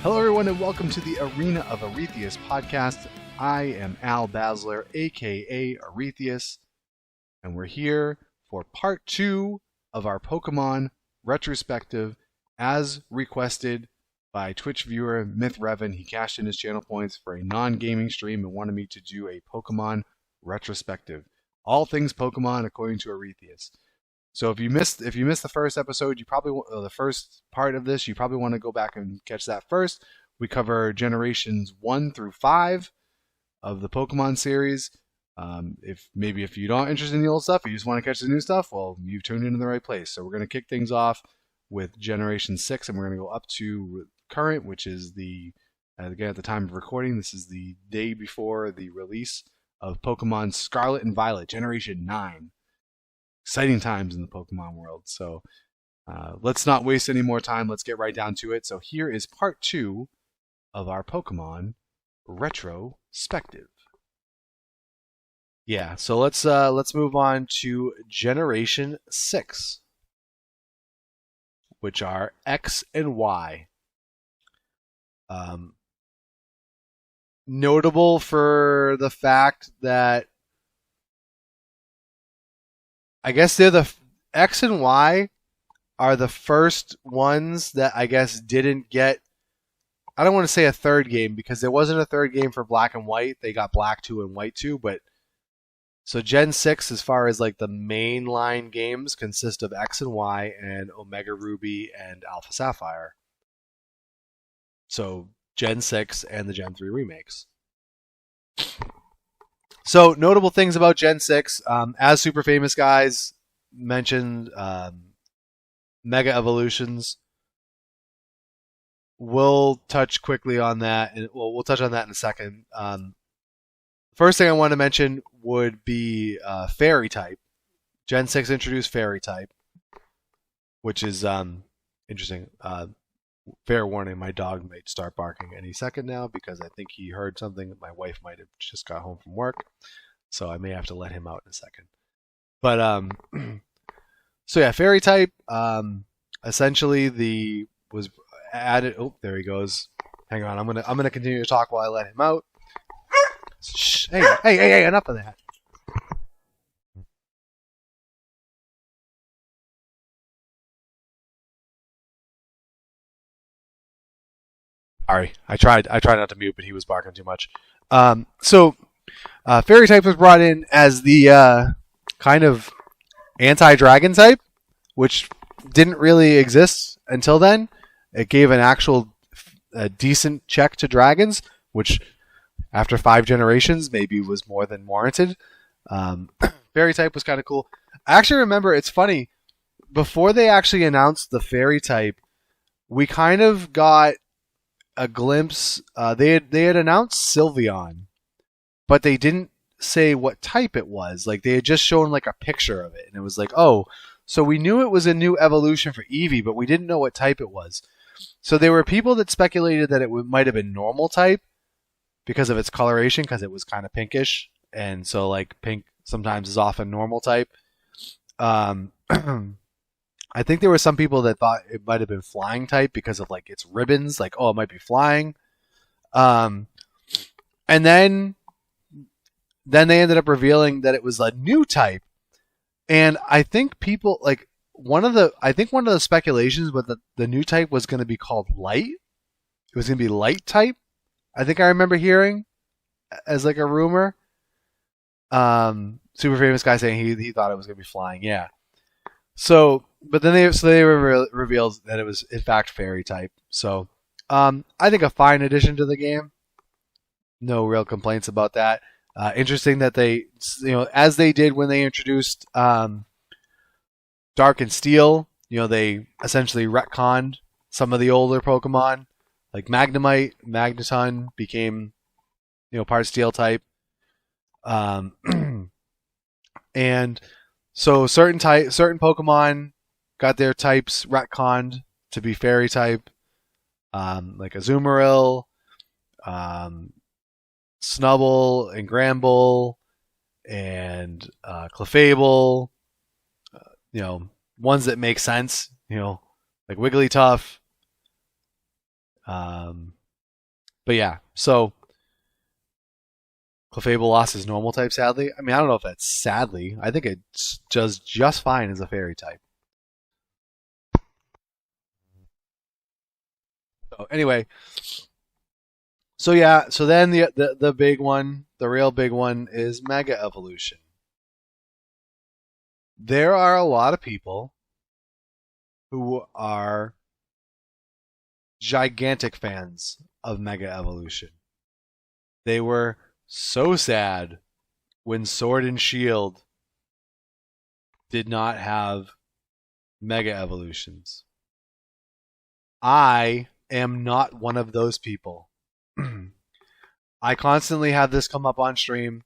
Hello, everyone, and welcome to the Arena of Aurethious podcast. I am Al Basler, aka Aurethious, and we're here for part 2 of our Pokemon retrospective as requested by Twitch viewer Myth Revan. He cashed in his channel points for a non-gaming stream and wanted me to do a Pokemon retrospective. All things Pokemon according to Aurethious. So if you missed the first episode, the first part of this, you probably want to go back and catch that first. We cover generations 1 through 5 of the Pokemon series. If you're not interested in the old stuff, or you just want to catch the new stuff, well, you've tuned into the right place. So we're going to kick things off with Generation 6, and we're going to go up to current, which is again at the time of recording, this is the day before the release of Pokemon Scarlet and Violet, Generation 9. Exciting times in the Pokemon world. So let's not waste any more time. Let's get right down to it. So here is part 2 of our Pokemon retrospective. Yeah, so let's move on to Generation 6, which are X and Y. Notable for the fact that I guess they're the X and Y are the first ones that I guess didn't get, I don't want to say a third game because there wasn't a third game for Black and White. They got Black 2 and White 2, but so Gen 6 as far as like the mainline games consist of X and Y and Omega Ruby and Alpha Sapphire. So Gen 6 and the Gen 3 remakes. So, notable things about Gen 6, as Super Famous Guys mentioned, Mega Evolutions. We'll touch quickly on that, and we'll touch on that in a second. First thing I want to mention would be Fairy type. Gen 6 introduced Fairy type, which is interesting. Fair warning, my dog might start barking any second now because I think he heard something. My wife might have just got home from work, so I may have to let him out in a second. But so yeah, Fairy type essentially was added. Oh, there he goes. Hang on, I'm gonna continue to talk while I let him out. Shh, hey, enough of that. Sorry, I tried not to mute, but he was barking too much. So Fairy type was brought in as the kind of anti-dragon type, which didn't really exist until then. It gave an actual decent check to dragons, which after 5 generations maybe was more than warranted. Fairy type was kind of cool. I actually remember, it's funny, before they actually announced the Fairy type, we kind of got a glimpse. They had announced Sylveon, but they didn't say what type it was. Like, they had just shown like a picture of it, and it was like, oh, so we knew it was a new evolution for Eevee, but we didn't know what type it was. So there were people that speculated that it might have been normal type because of its coloration, because it was kind of pinkish, and so like pink sometimes is often normal type. I think there were some people that thought it might have been flying type because of like its ribbons, like, oh, it might be flying. And then they ended up revealing that it was a new type. And I think people like one of the speculations was that the new type was going to be called Light. It was going to be Light type. I think I remember hearing as like a rumor. Super Famous Guy saying he thought it was going to be flying. Yeah. So, but then they revealed that it was in fact Fairy type. So, I think a fine addition to the game. No real complaints about that. Interesting that they, as they did when they introduced Dark and Steel, they essentially retconned some of the older Pokemon, like Magnemite, Magneton became, part Steel type, and so certain Pokemon got their types retconned to be Fairy type, like Azumarill, Snubbull and Gramble, and Clefable. Ones that make sense. Like Wigglytuff, But yeah, so Clefable lost his normal type, sadly. I mean, I don't know if that's sadly. I think it does just fine as a fairy type. So anyway, so yeah, so then the big one, the real big one is Mega Evolution. There are a lot of people who are gigantic fans of Mega Evolution. They were so sad when Sword and Shield did not have Mega Evolutions. I am not one of those people. I constantly have this come up on stream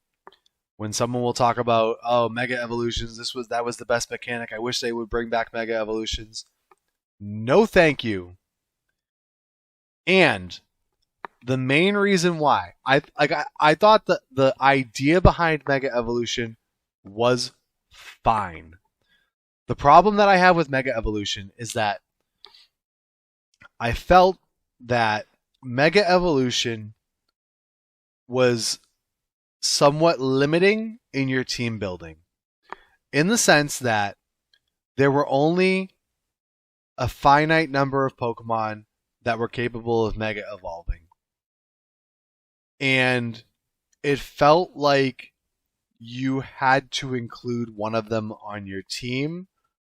when someone will talk about, oh, Mega Evolutions, that was the best mechanic. I wish they would bring back Mega Evolutions. No, thank you. And the main reason why I thought that the idea behind Mega Evolution was fine. The problem that I have with Mega Evolution is that I felt that Mega Evolution was somewhat limiting in your team building, in the sense that there were only a finite number of Pokemon that were capable of Mega Evolving. And it felt like you had to include one of them on your team,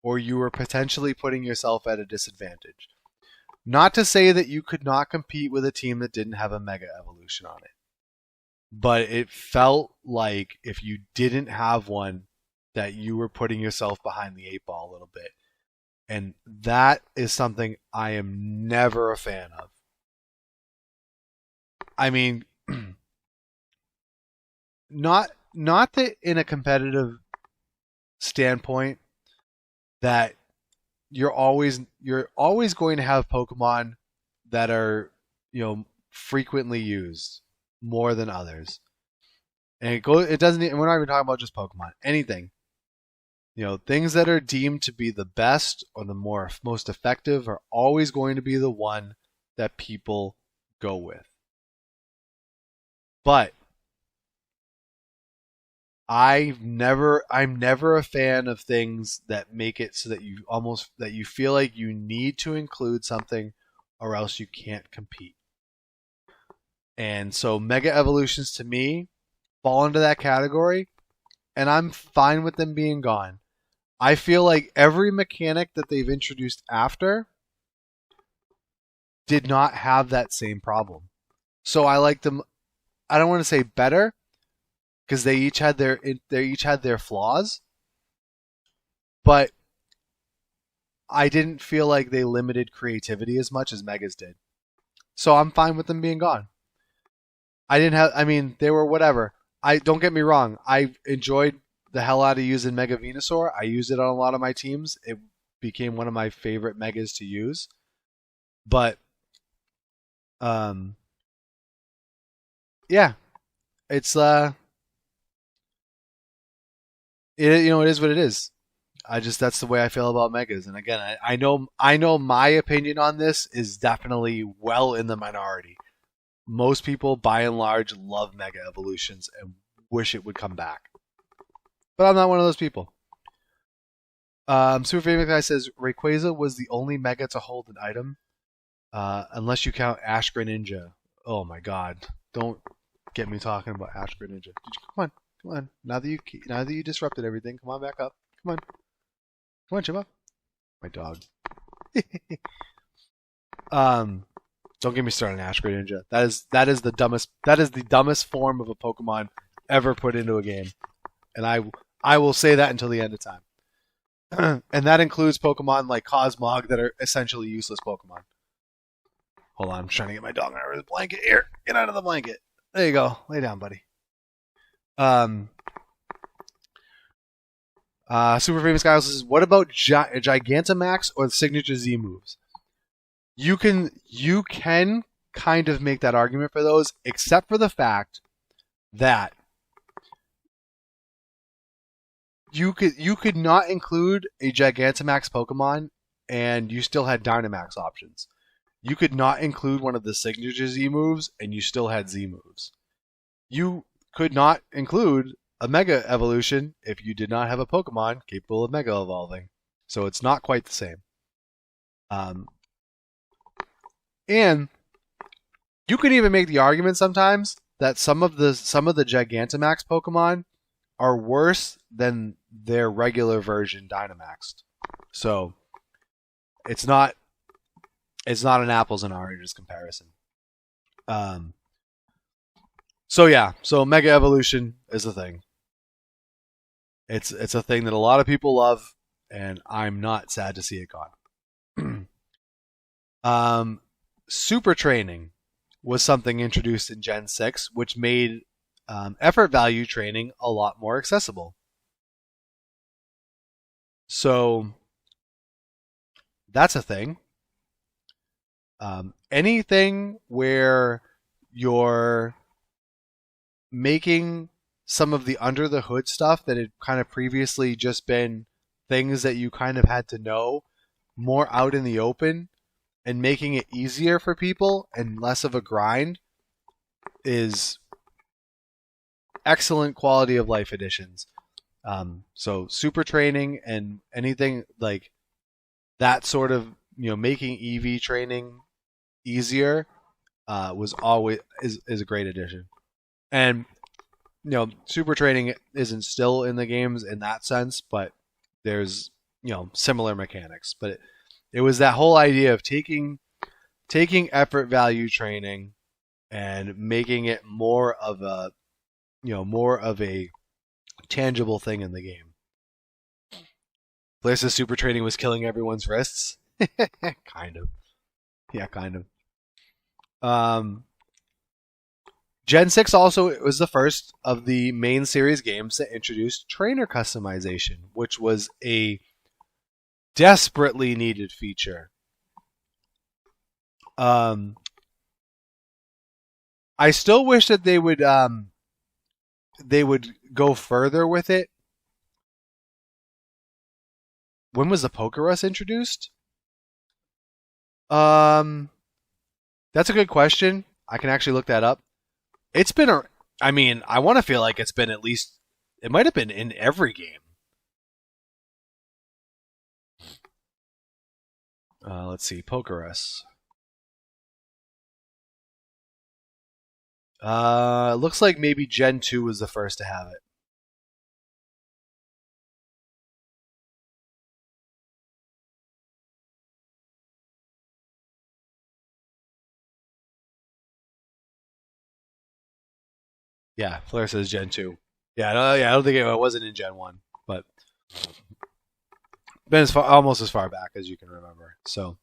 or you were potentially putting yourself at a disadvantage. Not to say that you could not compete with a team that didn't have a Mega Evolution on it, but it felt like if you didn't have one, that you were putting yourself behind the eight ball a little bit. And that is something I am never a fan of. I mean, not that in a competitive standpoint that you're always going to have Pokemon that are, frequently used more than others. And it doesn't, we're not even talking about just Pokemon, anything. Things that are deemed to be the best or the most effective are always going to be the one that people go with. But I'm never a fan of things that make it so that you feel like you need to include something or else you can't compete. And so Mega Evolutions to me fall into that category, and I'm fine with them being gone. I feel like every mechanic that they've introduced after did not have that same problem. So I like them. I don't want to say better, because they each had their flaws, but I didn't feel like they limited creativity as much as Megas did. So I'm fine with them being gone. They were whatever. Don't get me wrong. I enjoyed the hell out of using Mega Venusaur. I used it on a lot of my teams. It became one of my favorite Megas to use. But, yeah, it's it is what it is. That's the way I feel about Megas. And again, I know my opinion on this is definitely well in the minority. Most people, by and large, love Mega Evolutions and wish it would come back. But I'm not one of those people. Super Famous Guy says Rayquaza was the only Mega to hold an item, unless you count Ash Greninja. Oh my God! Don't get me talking about Ash Greninja. Come on! Now that you disrupted everything, come on back up. Come on, Chippa. My dog. Don't get me started on Ash Greninja. That is the dumbest form of a Pokemon ever put into a game, and I will say that until the end of time. And that includes Pokemon like Cosmog that are essentially useless Pokemon. Hold on, I'm trying to get my dog out of the blanket. Here, get out of the blanket. There you go. Lay down, buddy. Super Famous Guy says, what about Gigantamax or the Signature Z moves? You can kind of make that argument for those, except for the fact that you could not include a Gigantamax Pokemon and you still had Dynamax options. you could not include one of the signature Z moves and you still had Z moves. You could not include a Mega Evolution if you did not have a Pokemon capable of Mega Evolving. So it's not quite the same. And you can even make the argument sometimes that some of the Gigantamax Pokemon are worse than their regular version Dynamaxed. So it's not an apples and oranges comparison. So Mega Evolution is a thing. It's a thing that a lot of people love, and I'm not sad to see it gone. Super training was something introduced in Gen 6, which made effort value training a lot more accessible. So that's a thing. Anything where you're making some of the under the hood stuff that had kind of previously just been things that you kind of had to know more out in the open and making it easier for people and less of a grind is excellent quality of life additions. So super training and anything like that sort of, making EV training easier was always is a great addition. And super training isn't still in the games in that sense, but there's similar mechanics. But it was that whole idea of taking effort value training and making it more of a tangible thing in the game. Blaze's super training was killing everyone's wrists. Kind of. Yeah, kind of. Gen 6 also was the first of the main series games that introduced trainer customization, which was a desperately needed feature. I still wish that they would go further with it. When was the Pokerus introduced? That's a good question. I can actually look that up. It's been I want to feel like it's been at least, it might have been in every game. Let's see, Pokerus. Looks like maybe Gen 2 was the first to have it. Yeah, Flare says Gen 2. I don't think it wasn't in Gen 1, but been almost as far back as you can remember. So,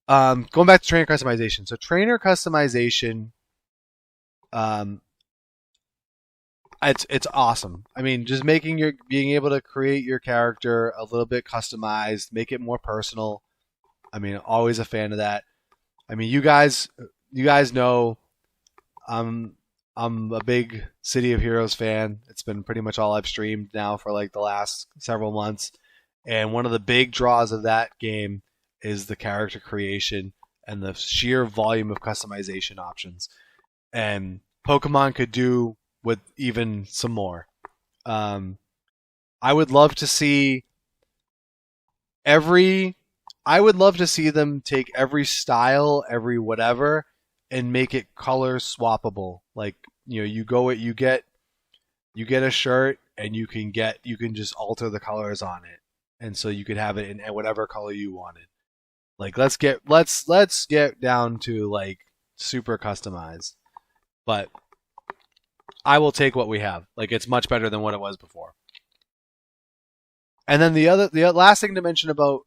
going back to trainer customization. So, trainer customization, it's awesome. I mean, just being able to create your character a little bit customized, make it more personal. I mean, always a fan of that. I mean, you guys know, I'm a big City of Heroes fan. It's been pretty much all I've streamed now for like the last several months. And one of the big draws of that game is the character creation and the sheer volume of customization options. And Pokemon could do with even some more. I would love to see them take every style, every whatever, and make it color swappable. Like, you get a shirt and you can just alter the colors on it. And so you could have it in whatever color you wanted. Like, let's get down to like super customized. But I will take what we have. Like, it's much better than what it was before. And then the last thing to mention about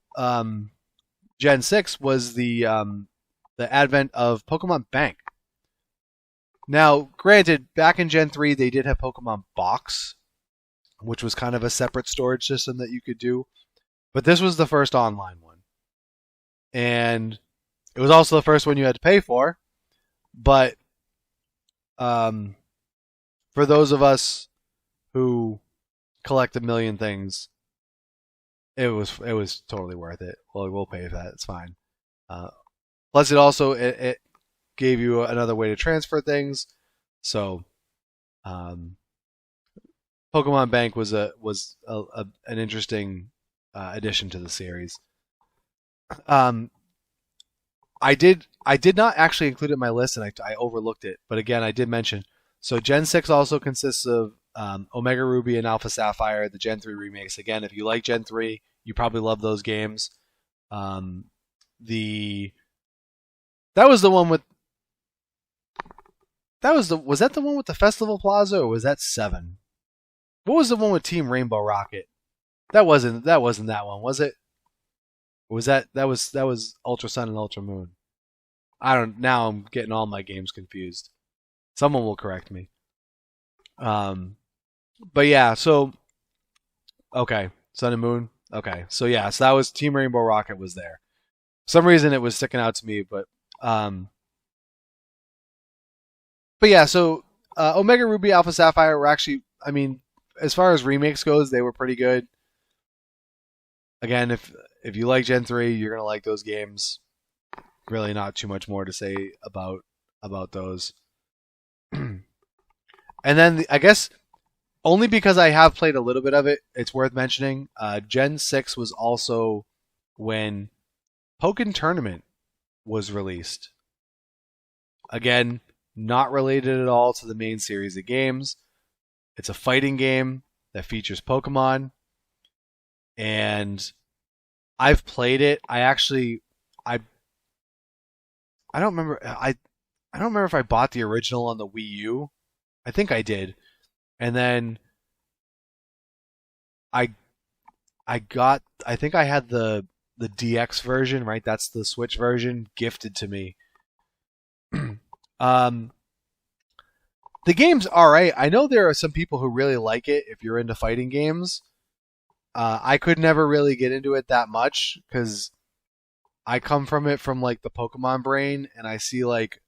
Gen 6 was the advent of Pokemon Bank. Now, granted, back in Gen 3, they did have Pokemon Box, which was kind of a separate storage system that you could do. But this was the first online one. And it was also the first one you had to pay for. But for those of us who collect a million things, it was totally worth it. Well, we'll pay for that. It's fine. Plus, it gave you another way to transfer things. So, um, Pokemon Bank was an interesting addition to the series. Um, I did not actually include it in my list, and I overlooked it. But again, I did mention. So Gen 6 also consists of Omega Ruby and Alpha Sapphire, the Gen 3 remakes. Again, if you like Gen 3, you probably love those games. Um, the that was the one with was that the one with the Festival Plaza, or was that 7? What was the one with Team Rainbow Rocket? That wasn't that one, was it? Or was that was Ultra Sun and Ultra Moon? I don't. Now I'm getting all my games confused. Someone will correct me. But yeah. So okay, Sun and Moon. Okay, so yeah, so that was Team Rainbow Rocket was there. For some reason it was sticking out to me, um, but yeah. So Omega Ruby, Alpha Sapphire were actually. I mean, as far as remakes goes, they were pretty good. Again, if you like Gen 3, you're gonna like those games. Really, not too much more to say about those. And then I guess only because I have played a little bit of it, it's worth mentioning. Gen 6 was also when Pokken Tournament was released. Again, not related at all to the main series of games. It's a fighting game that features Pokemon, and I've played it. I don't remember. I don't remember if I bought the original on the Wii U. I think I did, and then I got. I think I had the DX version. Right, that's the Switch version gifted to me. The game's alright. I know there are some people who really like it if you're into fighting games. I could never really get into it that much because I come from it from like the Pokemon brain, and I see like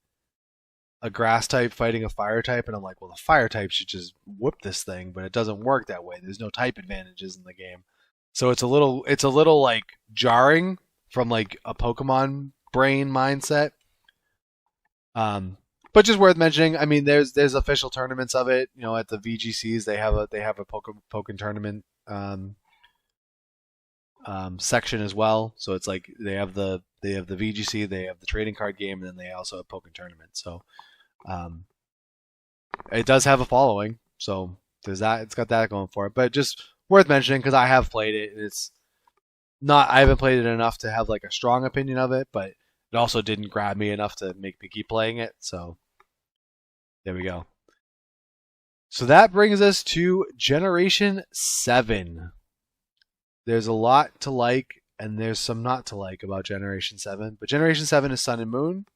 a grass type fighting a fire type, and I'm like, well, the fire type should just whoop this thing, but it doesn't work that way. There's no type advantages in the game, so it's a little like jarring from like a Pokemon brain mindset. But just worth mentioning. I mean, there's official tournaments of it. You know, at the VGCs they have a Pokken tournament section as well. So it's like they have the VGC, they have the trading card game, and then they also have Pokken tournament. So it does have a following. So there's that. It's got that going for it. But just worth mentioning because I have played it. It's not. I haven't played it enough to have like a strong opinion of it, but it also didn't grab me enough to make me keep playing it. So there we go. So that brings us to Generation 7. There's a lot to like, and there's some not to like about Generation 7. But Generation 7 is Sun and Moon.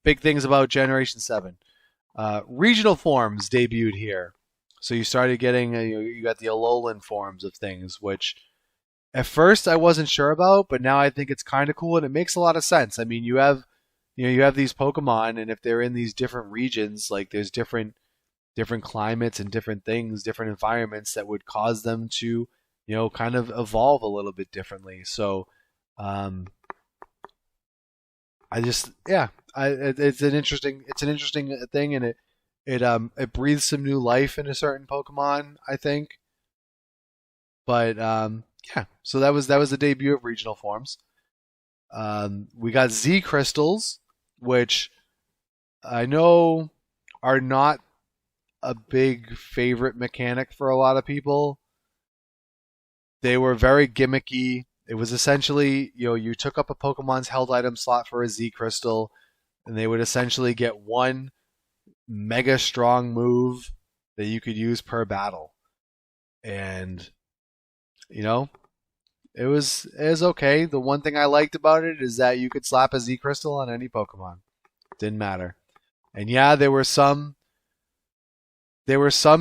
Big things about Generation 7. Regional forms debuted here. So you started getting, you got the Alolan forms of things, which at first I wasn't sure about, but now I think it's kind of cool, and it makes a lot of sense. I mean, you have these Pokemon, and if they're in these different regions, like there's different climates and different things, different environments that would cause them to, kind of evolve a little bit differently. So, it's an interesting thing, and it breathes some new life into certain Pokemon, I think. But yeah, so that was the debut of regional forms. We got Z crystals, which I know are not a big favorite mechanic for a lot of people. They were very gimmicky. It was essentially, you took up a Pokemon's held item slot for a Z crystal, and they would essentially get one mega strong move that you could use per battle. And it was okay. The one thing I liked about it is that you could slap a Z crystal on any Pokemon. Didn't matter. And yeah, there were some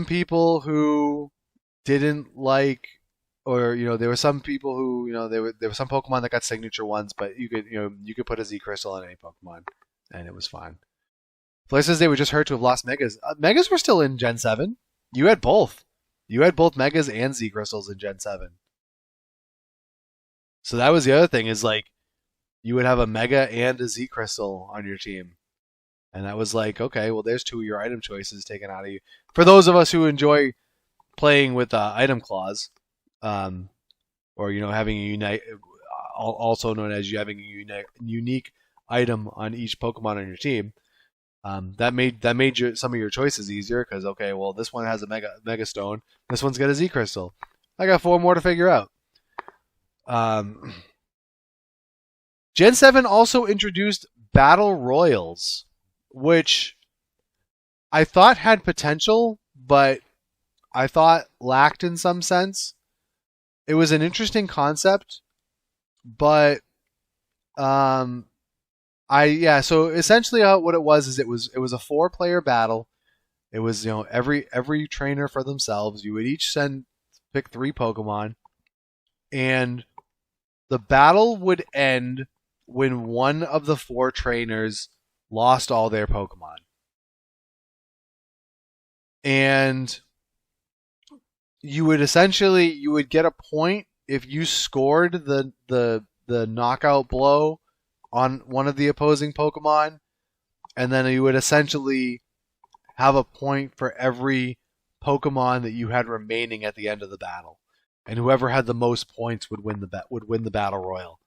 people who didn't like, or there were some people who there were some Pokemon that got signature ones, but you could put a Z crystal on any Pokemon, and it was fine. Places they would just hurt to have lost Megas. Megas were still in Gen 7. You had both. You had both Megas and Z crystals in Gen 7. So that was the other thing, is like you would have a Mega and a Z Crystal on your team. And that was like, okay, well, there's two of your item choices taken out of you. For those of us who enjoy playing with item clause, or having a unite, also known as you having a unique item on each Pokemon on your team, that made some of your choices easier because okay, well, this one has a Mega Stone, this one's got a Z Crystal. I got 4 more to figure out. Gen 7 also introduced Battle Royals, which I thought had potential, but I thought lacked in some sense. It was an interesting concept, but so essentially what it was is it was a 4-player battle. It was every trainer for themselves. You would each pick 3 Pokemon, and the battle would end when one of the 4 trainers lost all their Pokemon. And you would get a point if you scored the knockout blow on one of the opposing Pokemon, and then you would essentially have a point for every Pokemon that you had remaining at the end of the battle, and whoever had the most points would win the battle royal.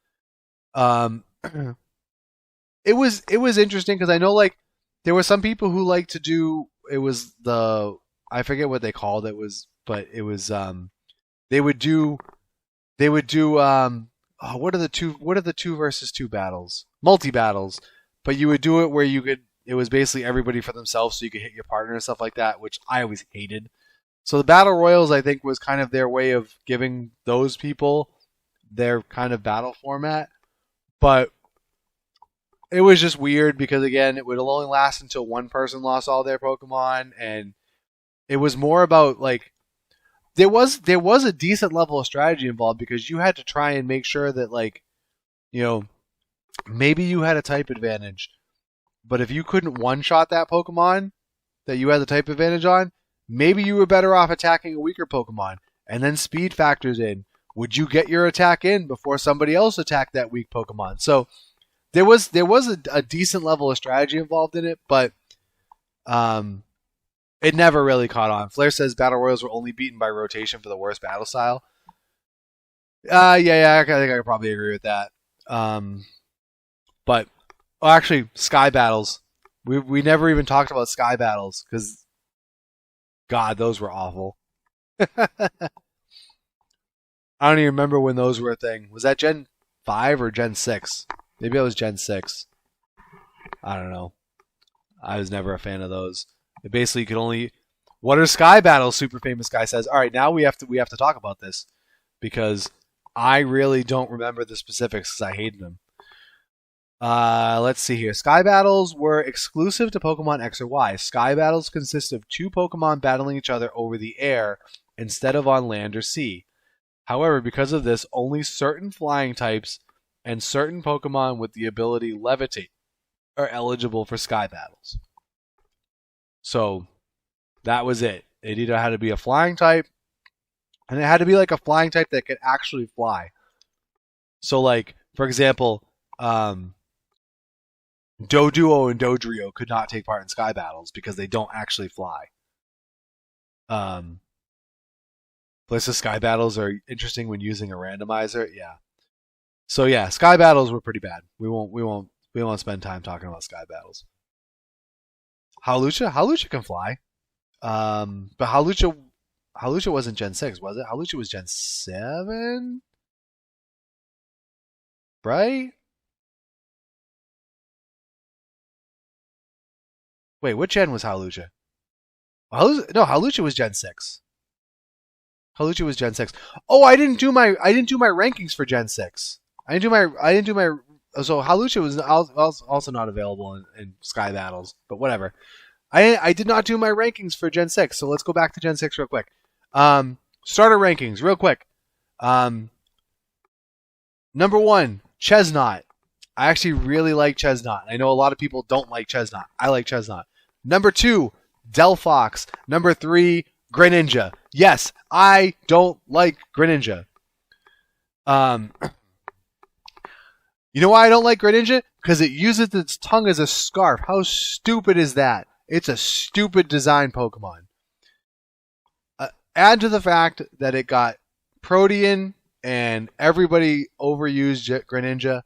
It was interesting because I know like there were some people who like to do it was I forget what they called it but it was they would do what are the 2 versus 2 battles? Multi battles. But you would do it where it was basically everybody for themselves so you could hit your partner and stuff like that, which I always hated. So the Battle Royals I think was kind of their way of giving those people their kind of battle format. But it was just weird because again, it would only last until one person lost all their Pokemon, and it was more about like there was a decent level of strategy involved because you had to try and make sure that like maybe you had a type advantage, but if you couldn't one-shot that Pokemon that you had the type advantage on, maybe you were better off attacking a weaker Pokemon, and then speed factors in. Would you get your attack in before somebody else attacked that weak Pokemon? So there was a decent level of strategy involved in it, but it never really caught on. Flair says Battle Royals were only beaten by rotation for the worst battle style. I think I could probably agree with that. But actually, Sky Battles. We never even talked about Sky Battles because, God, those were awful. I don't even remember when those were a thing. Was that Gen 5 or Gen 6? Maybe I was Gen 6. I don't know. I was never a fan of those. It basically could only... What are Sky Battles? Super famous guy says. All right, now we have to talk about this because I really don't remember the specifics because I hated them. Let's see here. Sky Battles were exclusive to Pokemon X or Y. Sky Battles consist of 2 Pokemon battling each other over the air instead of on land or sea. However, because of this, only certain flying types and certain Pokemon with the ability Levitate are eligible for Sky Battles. So, that was it. It either had to be a flying type, and it had to be like a flying type that could actually fly. So, like, for example, Doduo and Dodrio could not take part in Sky Battles because they don't actually fly. Plus, the Sky Battles are interesting when using a randomizer. Yeah. So yeah, Sky Battles were pretty bad. We won't spend time talking about Sky Battles. Hawlucha can fly. But Hawlucha wasn't Gen 6, was it? Hawlucha was Gen 7? Right? Wait, what gen was Hawlucha? Hawlucha was Gen 6. Hawlucha was Gen 6. Oh, I didn't do my rankings for Gen 6. I didn't do my so Hawlucha was also not available in Sky Battles, but whatever. I did not do my rankings for Gen 6, so let's go back to Gen 6 real quick. Starter rankings, real quick. Number 1, Chestnut. I actually really like Chestnut. I know a lot of people don't like Chestnut. I like Chestnut. Number 2, Delphox. Number 3, Greninja. Yes, I don't like Greninja. You know why I don't like Greninja? Because it uses its tongue as a scarf. How stupid is that? It's a stupid design Pokemon. Add to the fact that it got Protean and everybody overused Greninja.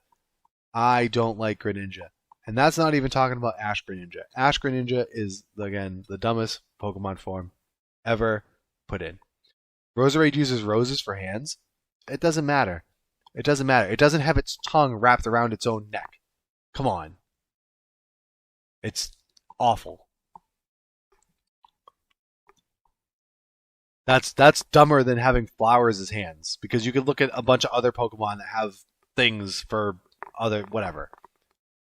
I don't like Greninja. And that's not even talking about Ash Greninja. Ash Greninja is, again, the dumbest Pokemon form ever put in. Roserade uses roses for hands. It doesn't matter. It doesn't matter. It doesn't have its tongue wrapped around its own neck. Come on. It's awful. That's dumber than having flowers as hands, because you could look at a bunch of other Pokemon that have things for other whatever.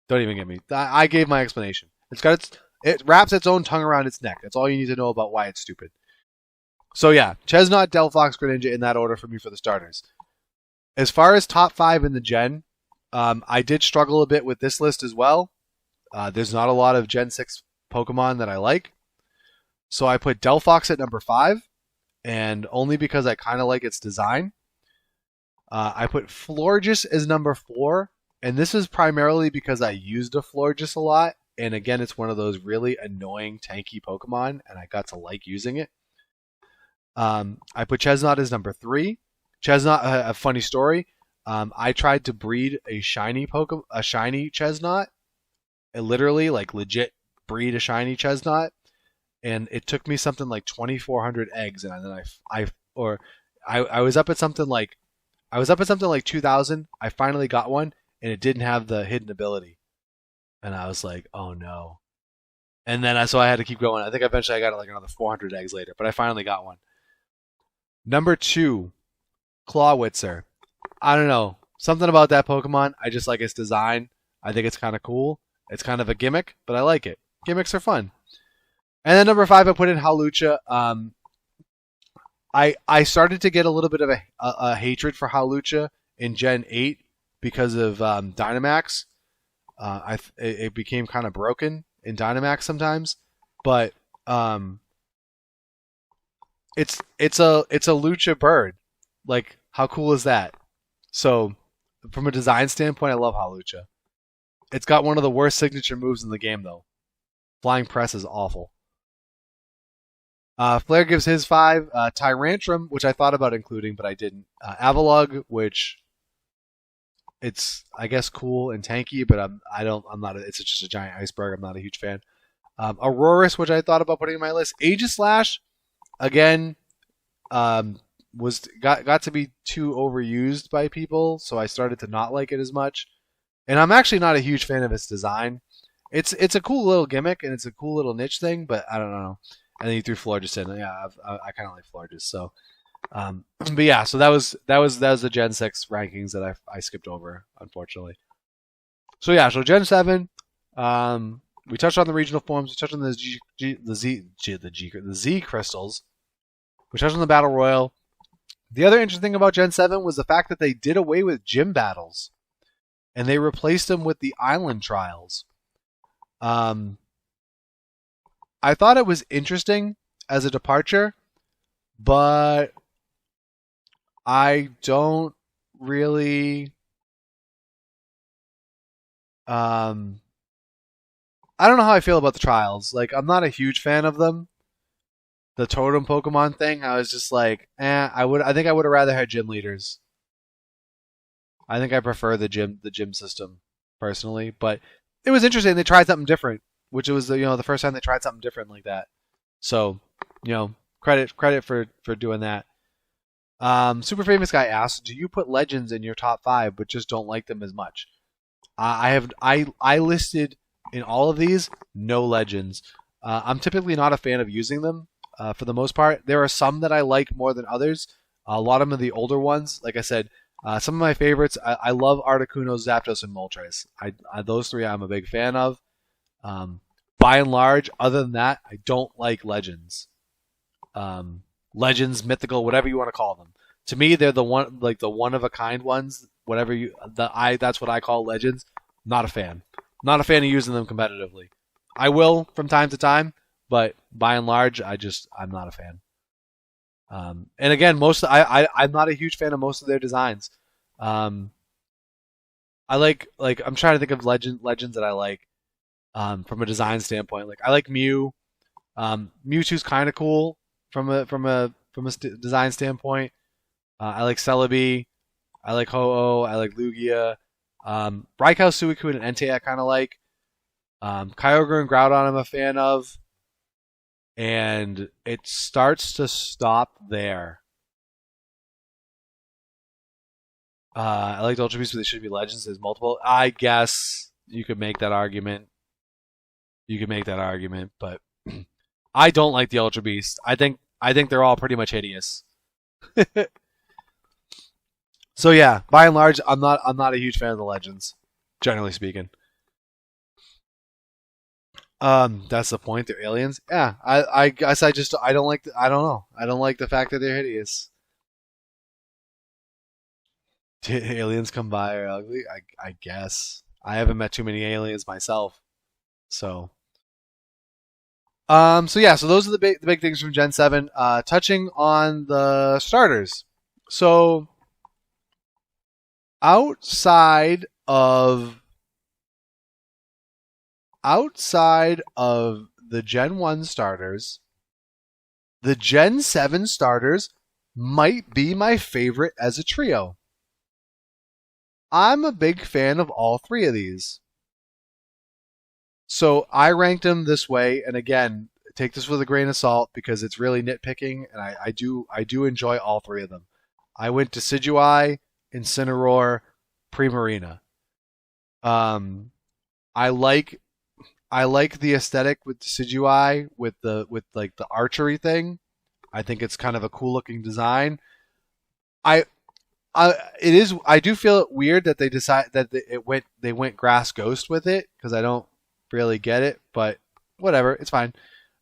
Don't even get me. I gave my explanation. It wraps its own tongue around its neck. That's all you need to know about why it's stupid. So yeah, Chestnut, Delphox, Greninja in that order for me for the starters. As far as top 5 in the gen, I did struggle a bit with this list as well. There's not a lot of Gen 6 Pokemon that I like. So I put Delphox at number 5, and only because I kind of like its design. I put Florges as number 4, and this is primarily because I used a Florges a lot, and again, it's one of those really annoying tanky Pokemon, and I got to like using it. I put Chestnut as number 3. Chestnut, a funny story. I tried to breed a shiny Chestnut, and literally, like legit, breed a shiny Chestnut, and it took me something like 2,400 eggs, and then I was up at something like 2,000. I finally got one, and it didn't have the hidden ability, and I was like, oh no. And then so I had to keep going. I think eventually I got like another 400 eggs later, but I finally got one. Number 2, Clawitzer. I don't know. Something about that Pokemon. I just like its design. I think it's kind of cool. It's kind of a gimmick, but I like it. Gimmicks are fun. And then number 5, I put in Hawlucha. I started to get a little bit of a hatred for Hawlucha in Gen 8 because of Dynamax. It became kind of broken in Dynamax sometimes, but it's a Lucha bird. Like, how cool is that? So, from a design standpoint, I love Hawlucha. It's got one of the worst signature moves in the game, though. Flying Press is awful. Flair gives his 5. Tyrantrum, which I thought about including, but I didn't. Avalugg, which it's, I guess, cool and tanky, but it's just a giant iceberg. I'm not a huge fan. Aurorus, which I thought about putting in my list. Aegislash, again, got to be too overused by people, so I started to not like it as much. And I'm actually not a huge fan of its design. It's a cool little gimmick, and it's a cool little niche thing, but I don't know. And then you threw Florges in. Yeah, I kind of like Florges. So, but yeah, so that was the Gen 6 rankings that I skipped over, unfortunately. So yeah, so Gen 7. We touched on the regional forms. We touched on the Z crystals. We touched on the battle royal. The other interesting thing about Gen 7 was the fact that they did away with gym battles, and they replaced them with the island trials. I thought it was interesting as a departure, but I don't really. I don't know how I feel about the trials. Like, I'm not a huge fan of them. The totem Pokemon thing, I was just like, I think I would have rather had gym leaders. I think I prefer the gym system personally, but it was interesting. They tried something different, which was the first time they tried something different like that. So, credit for doing that. Super Famous Guy asks, do you put legends in your top 5 but just don't like them as much? I listed in all of these no legends. I'm typically not a fan of using them for the most part. There are some that I like more than others. A lot of them are the older ones. Like I said, some of my favorites, I love Articuno, Zapdos, and Moltres. Those 3 I'm a big fan of. By and large, other than that, I don't like legends. Legends, mythical, whatever you want to call them. To me, they're the one of a kind ones. That's what I call legends. Not a fan. Not a fan of using them competitively. I will from time to time, but by and large, I'm not a fan. And again, I'm not a huge fan of most of their designs. I like I'm trying to think of legends that I like from a design standpoint. Like I like Mew. Mewtwo's kind of cool from a design standpoint. I like Celebi. I like Ho-Oh. I like Lugia. Raikou, Suicune, and Entei I kind of like. Kyogre and Groudon I'm a fan of. And it starts to stop there. I like the Ultra Beasts, but they should be legends. There's multiple. I guess you could make that argument. You could make that argument, but I don't like the Ultra Beast. I think they're all pretty much hideous. So yeah, by and large, I'm not a huge fan of the legends, generally speaking. That's the point. They're aliens. Yeah, I guess I don't like I don't know. I don't like the fact that they're hideous. Aliens come by are ugly. I guess I haven't met too many aliens myself. So so yeah, so those are the big things from Gen 7. Touching on the starters. So outside of outside of the Gen 1 starters, the Gen 7 starters might be my favorite as a trio. I'm a big fan of all three of these. So I ranked them this way, and again, take this with a grain of salt because it's really nitpicking, and I do enjoy all three of them. I went Decidueye, Incineroar, Primarina. Um, I like I like the aesthetic with Decidueye with like the archery thing. I think it's kind of a cool looking design. I it is. I do feel it weird that they went grass ghost with it because I don't really get it, but whatever, it's fine.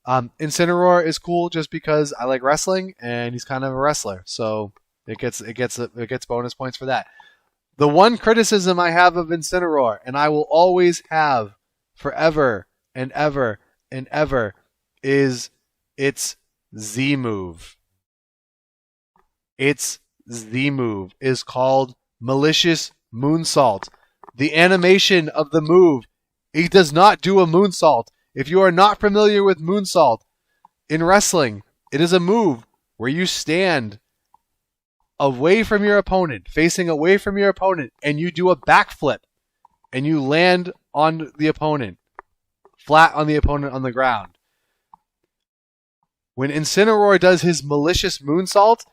Incineroar is cool just because I like wrestling and he's kind of a wrestler, so it gets bonus points for that. The one criticism I have of Incineroar, and I will always have forever and ever and ever, is its Z move. Its Z move is called Malicious Moonsault. The animation of the move, he does not do a moonsault. If you are not familiar with moonsault in wrestling, it is a move where you stand away from your opponent, facing away from your opponent, and you do a backflip and you land on the opponent, flat on the opponent on the ground. When Incineroar does his malicious moonsault,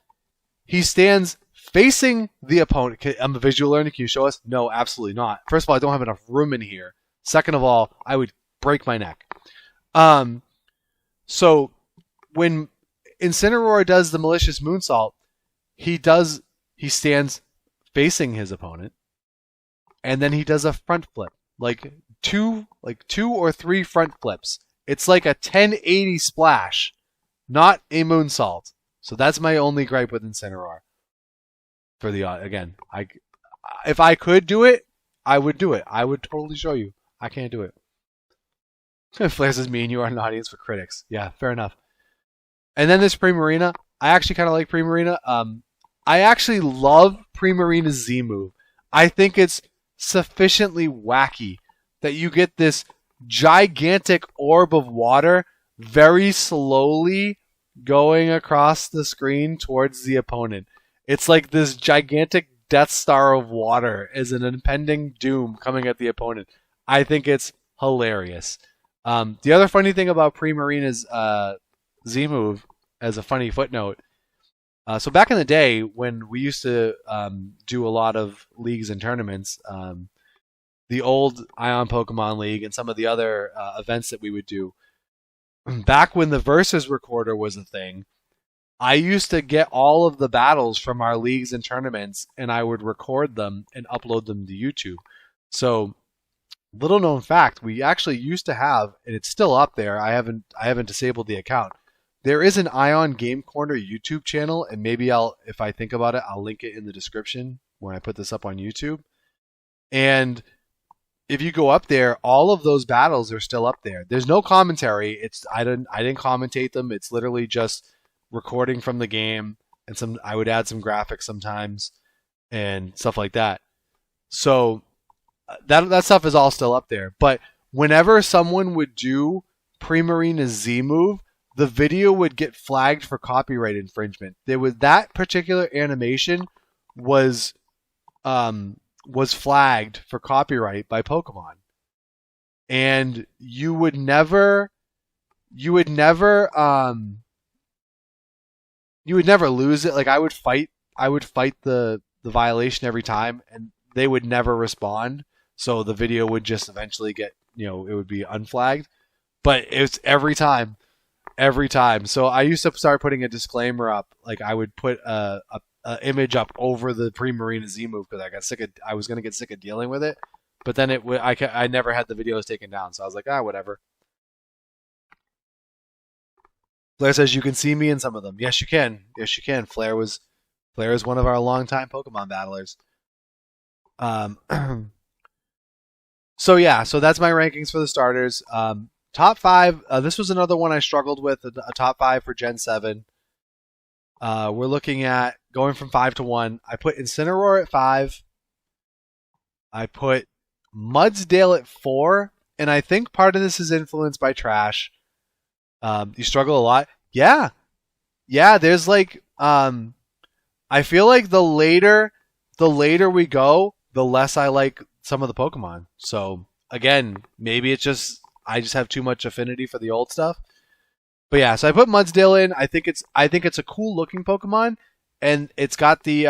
he stands facing the opponent. I'm a visual learner. Can you show us? No, absolutely not. First of all, I don't have enough room in here. Second of all, I would break my neck. So when Incineroar does the malicious moonsault, he stands facing his opponent, and then he does a front flip, like two or three front flips. It's like a 1080 splash, not a moonsault. So that's my only gripe with Incineroar. For the again, if I could do it, I would do it. I would totally show you. I can't do it. Flair says, me and you are an audience for critics. Yeah, fair enough. And then this Primarina. I actually kind of like Primarina. I actually love Primarina's Z move. I think it's sufficiently wacky that you get this gigantic orb of water very slowly going across the screen towards the opponent. It's like this gigantic Death Star of water is an impending doom coming at the opponent. I think it's hilarious. The other funny thing about Primarina's Z move, as a funny footnote, so back in the day when we used to do a lot of leagues and tournaments, the old Ion Pokemon League and some of the other events that we would do, back when the Versus Recorder was a thing, I used to get all of the battles from our leagues and tournaments, and I would record them and upload them to YouTube. So, little known fact, we actually used to have, and it's still up there. I haven't disabled the account. There is an Ion Game Corner YouTube channel, and maybe if I think about it, I'll link it in the description when I put this up on YouTube. And if you go up there, all of those battles are still up there. There's no commentary. I didn't commentate them. It's literally just recording from the game, and I would add some graphics sometimes and stuff like that. So that stuff is all still up there. But whenever someone would do Primarina's Z move, the video would get flagged for copyright infringement. There was that particular animation was flagged for copyright by Pokemon, and you would never lose it. Like I would fight the violation every time, and they would never respond. So the video would just eventually get, it would be unflagged. But it's every time. So I used to start putting a disclaimer up. Like I would put a image up over the Primarina Z move because I was gonna get sick of dealing with it. But then I never had the videos taken down, so I was like, whatever. Flair says you can see me in some of them. Yes, you can. Flair is one of our longtime Pokemon battlers. So that's my rankings for the starters. Top 5. This was another one I struggled with. A top 5 for Gen 7. We're looking at going from 5 to 1. I put Incineroar at 5. I put Mudsdale at 4, and I think part of this is influenced by Trash. You struggle a lot. Yeah. There's like, I feel like the later we go, the less I like some of the Pokemon. So again, maybe I just have too much affinity for the old stuff. But yeah, so I put Mudsdale in. I think it's a cool looking Pokemon, and it's got the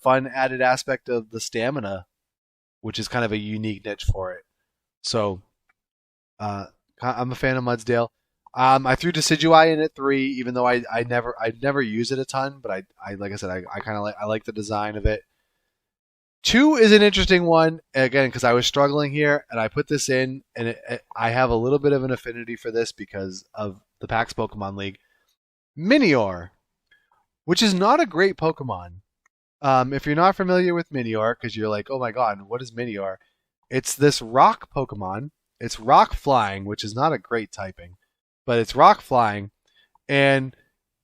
fun added aspect of the stamina, which is kind of a unique niche for it. So I'm a fan of Mudsdale. I threw Decidueye in at 3, even though I never use it a ton, but I like I said, I kind of like the design of it. 2 is an interesting one, again, because I was struggling here, and I put this in, and I have a little bit of an affinity for this because of the PAX Pokemon League. Minior, which is not a great Pokemon. If you're not familiar with Minior, because you're like, oh my god, what is Minior? It's this rock Pokemon. It's rock flying, which is not a great typing, but it's rock flying, and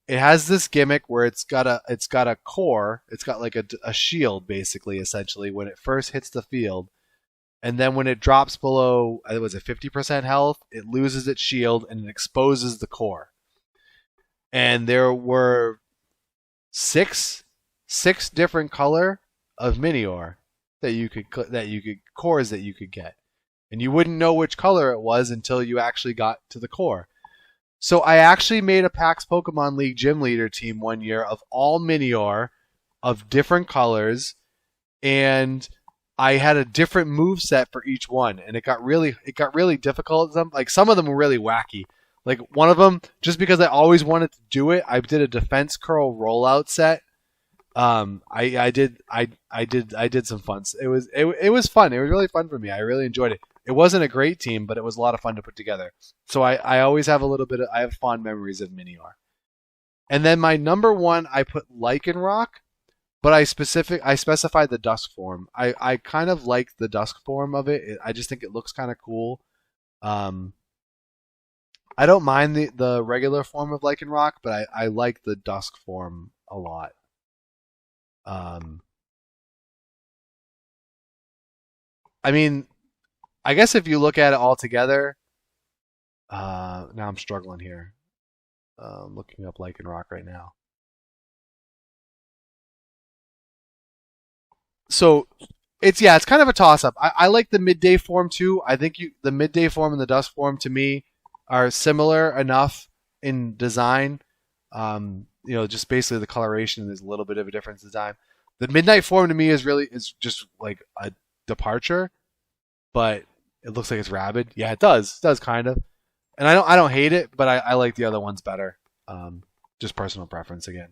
it has this gimmick where it's got a core. It's got like a shield, basically, essentially, when it first hits the field, and then when it drops below, I think it was 50% health, it loses its shield and it exposes the core. And there were six different color of Minior that you could cores that you could get, and you wouldn't know which color it was until you actually got to the core. So I actually made a PAX Pokemon League gym leader team one year of all Minior of different colors, and I had a different move set for each one, and it got really difficult. Some of them were really wacky. Like one of them, just because I always wanted to do it, I did a defense curl rollout set. I did some fun. It was fun. It was really fun for me. I really enjoyed it. It wasn't a great team, but it was a lot of fun to put together. So I always have I have fond memories of Minior. And then my number 1, I put Lycanroc, but I specified the Dusk form. I kind of like the Dusk form of it. I just think it looks kind of cool. I don't mind the regular form of Lycanroc, but I like the Dusk form a lot. I mean, I guess if you look at it all together, now I'm struggling here. I'm looking up Lycanroc right now. So it's kind of a toss up. I like the midday form too. I think the midday form and the Dusk form to me are similar enough in design. Just basically the coloration, there's a little bit of a difference in design. The midnight form to me is just like a departure, but it looks like it's rabid. Yeah, it does. It does kind of. And I don't hate it, but I like the other ones better. Just personal preference again.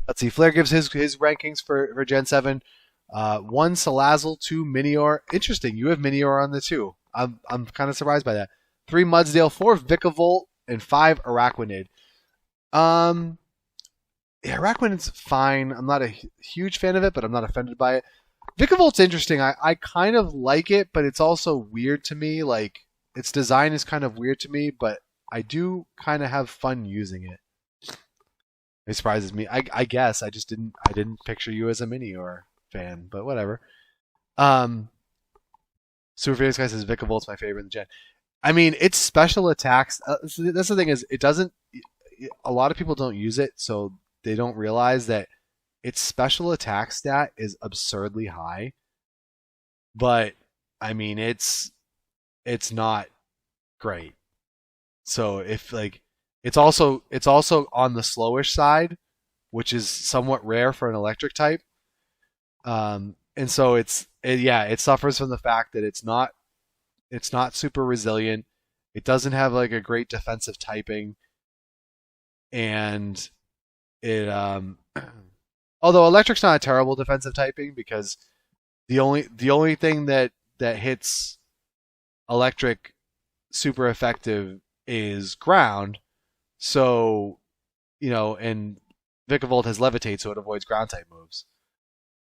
Let's see. Flair gives his rankings for Gen 7. 1 Salazzle, 2 Minior. Interesting. You have Minior on the 2. I'm kind of surprised by that. 3 Mudsdale, 4 Vikavolt, and 5 Araquanid. Araquanid's fine. I'm not a huge fan of it, but I'm not offended by it. Vikavolt's interesting. I kind of like it, but it's also weird to me. Like, its design is kind of weird to me, but I do kind of have fun using it. It surprises me. I guess I didn't picture you as a Minior fan, but whatever. Um, Super Phoenix Guy says Vikavolt's my favorite in the gen. I mean, its special attacks. That's the thing is, it doesn't. A lot of people don't use it, so they don't realize that its special attack stat is absurdly high. But I mean, it's not great. So if like it's also on the slowish side, which is somewhat rare for an electric type. And so it suffers from the fact that it's not super resilient. It doesn't have like a great defensive typing, and it although electric's not a terrible defensive typing because the only thing that hits electric super effective is ground. So, and Vikavolt has levitate, so it avoids ground type moves.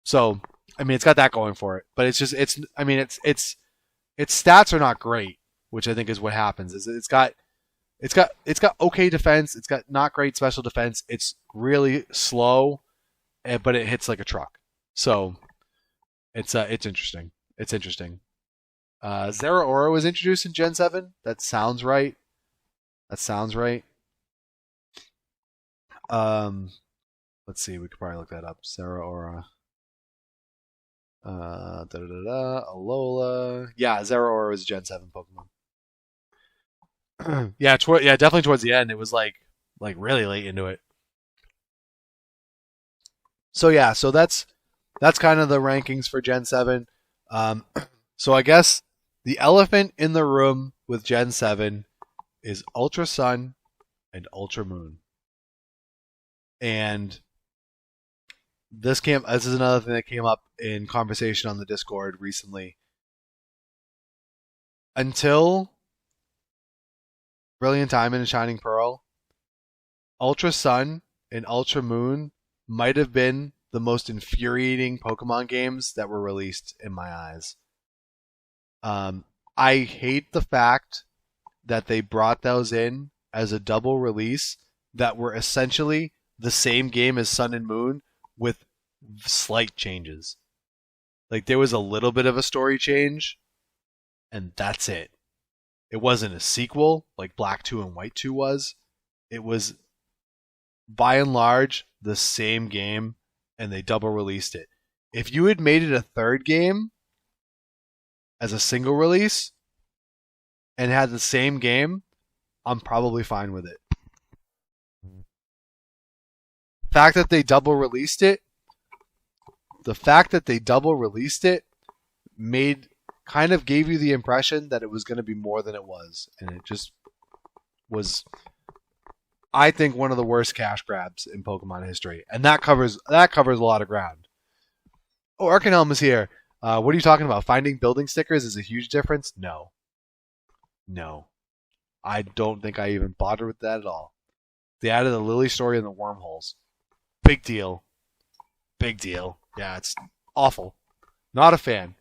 So, I mean, it's got that going for it, but its stats are not great, which I think is what happens. Is it's got okay defense, it's got not great special defense. It's really slow, but it hits like a truck. So, it's interesting. It's interesting. Zeraora was introduced in Gen 7. That sounds right. Let's see. We could probably look that up. Zeraora. Alola. Yeah, Zeraora was a Gen 7 Pokemon. Yeah, definitely towards the end. It was like really late into it. So yeah, so that's kind of the rankings for Gen 7. So I guess the elephant in the room with Gen 7 is Ultra Sun and Ultra Moon. And this is another thing that came up in conversation on the Discord recently. Until Brilliant Diamond and Shining Pearl, Ultra Sun and Ultra Moon might have been the most infuriating Pokemon games that were released in my eyes. I hate the fact that they brought those in as a double release that were essentially the same game as Sun and Moon with slight changes. Like there was a little bit of a story change, and that's it. It wasn't a sequel like Black 2 and White 2 was. It was by and large the same game, and they double released it. If you had made it a third game as a single release and had the same game, I'm probably fine with it. The fact that they double released it kind of gave you the impression that it was going to be more than it was, and it just was, I think, one of the worst cash grabs in Pokemon history, and that covers a lot of ground. Oh, Arcanhelm is here. What are you talking about? Finding building stickers is a huge difference? No. I don't think I even bothered with that at all. They added the Lily story and the wormholes. Big deal. Yeah, it's awful. Not a fan.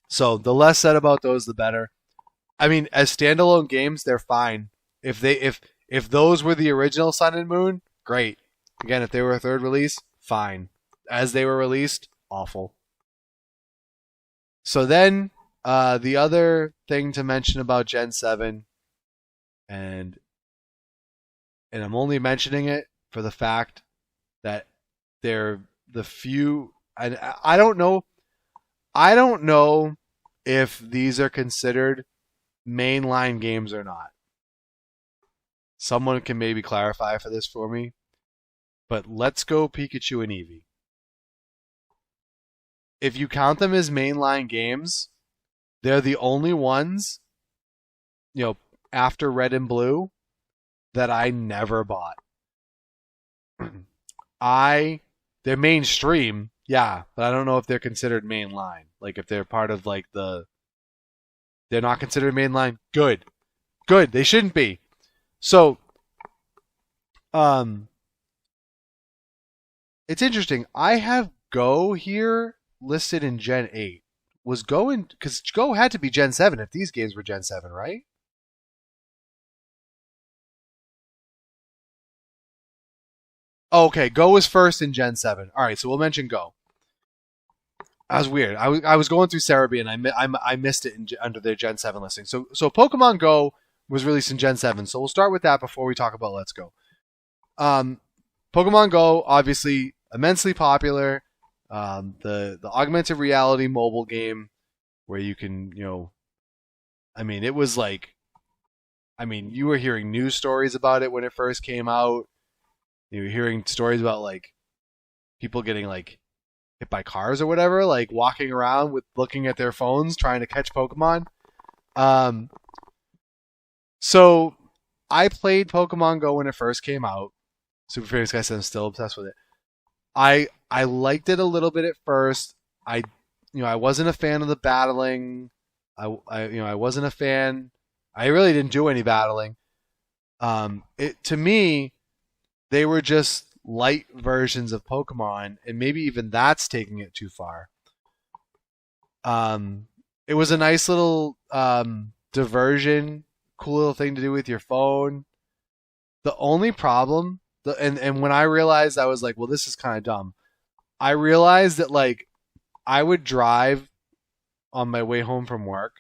So the less said about those, the better. I mean, as standalone games, they're fine. If those were the original Sun and Moon, great. Again, if they were a third release, fine. As they were released, awful. So then, the other thing to mention about Gen 7, and I'm only mentioning it for the fact that they're the few, and I don't know if these are considered mainline games or not. Someone can maybe clarify for this for me. But Let's Go Pikachu and Eevee. If you count them as mainline games, they're the only ones, after Red and Blue, that I never bought. They're mainstream, yeah, but I don't know if they're considered mainline. Like if they're part of they're not considered mainline. Good. They shouldn't be. So, it's interesting. I have Go here listed in Gen 8. Was Go in, because Go had to be Gen 7 if these games were Gen 7, right? Oh, okay, Go was first in Gen 7. All right, so we'll mention Go. That was weird. I was going through Cerebi and I missed it under their Gen 7 listing. So Pokemon Go was released in Gen 7. So we'll start with that before we talk about Let's Go. Pokemon Go, obviously immensely popular. The augmented reality mobile game where you can, I mean, it was like, I mean, you were hearing news stories about it when it first came out. You were hearing stories about like people getting like hit by cars or whatever, like walking around with looking at their phones trying to catch Pokemon. Um, so I played Pokemon Go when it first came out. Super Famous Guy said I'm still obsessed with it. I liked it a little bit at first. I wasn't a fan of the battling. I wasn't a fan. I really didn't do any battling. To me, they were just light versions of Pokemon, and maybe even that's taking it too far. It was a nice little diversion, cool little thing to do with your phone. The only problem, and when I realized, I was like, well, this is kind of dumb. I realized that like I would drive on my way home from work,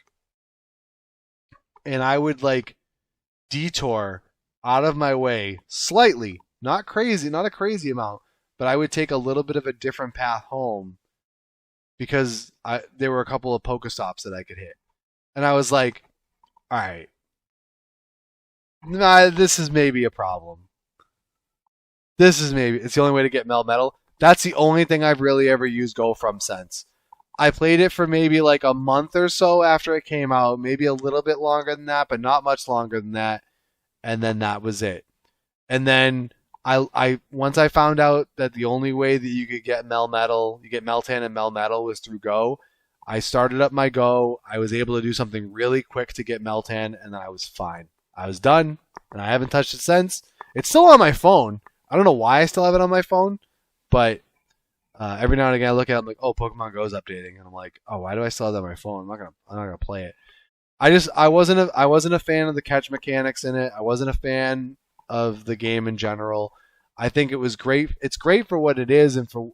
and I would like detour out of my way slightly, not crazy, not a crazy amount, but I would take a little bit of a different path home because there were a couple of Pokestops that I could hit. And I was like, all right, nah, this is maybe a problem. It's the only way to get Melmetal. That's the only thing I've really ever used Go from since. I played it for maybe like a month or so after it came out, maybe a little bit longer than that, but not much longer than that. And then that was it. And then I once I found out that the only way that you could get Melmetal, you get Meltan and Melmetal was through Go. I started up my Go. I was able to do something really quick to get Meltan, and then I was fine. I was done, and I haven't touched it since. It's still on my phone. I don't know why I still have it on my phone, but every now and again I look at it, I'm like, oh, Pokemon Go is updating, and I'm like, oh, why do I still have that on my phone? I'm not gonna play it. I wasn't a fan of the catch mechanics in it. I wasn't a fan of the game in general. I think it was great. It's great for what it is, and for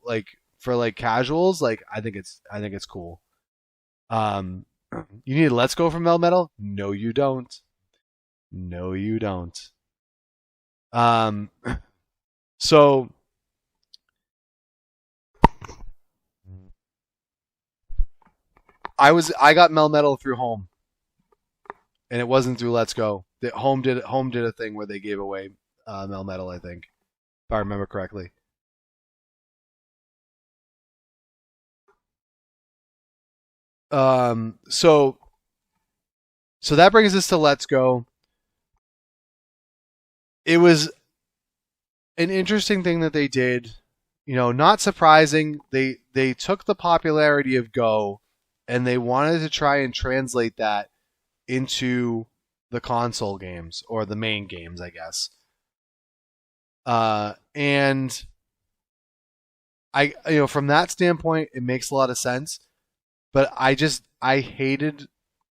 casuals. Like I think it's cool. You need a Let's Go from Melmetal? No, you don't. No, you don't. So I got Melmetal through Home, and it wasn't through Let's Go. Home did a thing where they gave away Melmetal, I think, if I remember correctly. So that brings us to Let's Go. It was an interesting thing that they did. Not surprising. They took the popularity of Go and they wanted to try and translate that into the console games or the main games, I guess. And from that standpoint, it makes a lot of sense. But I hated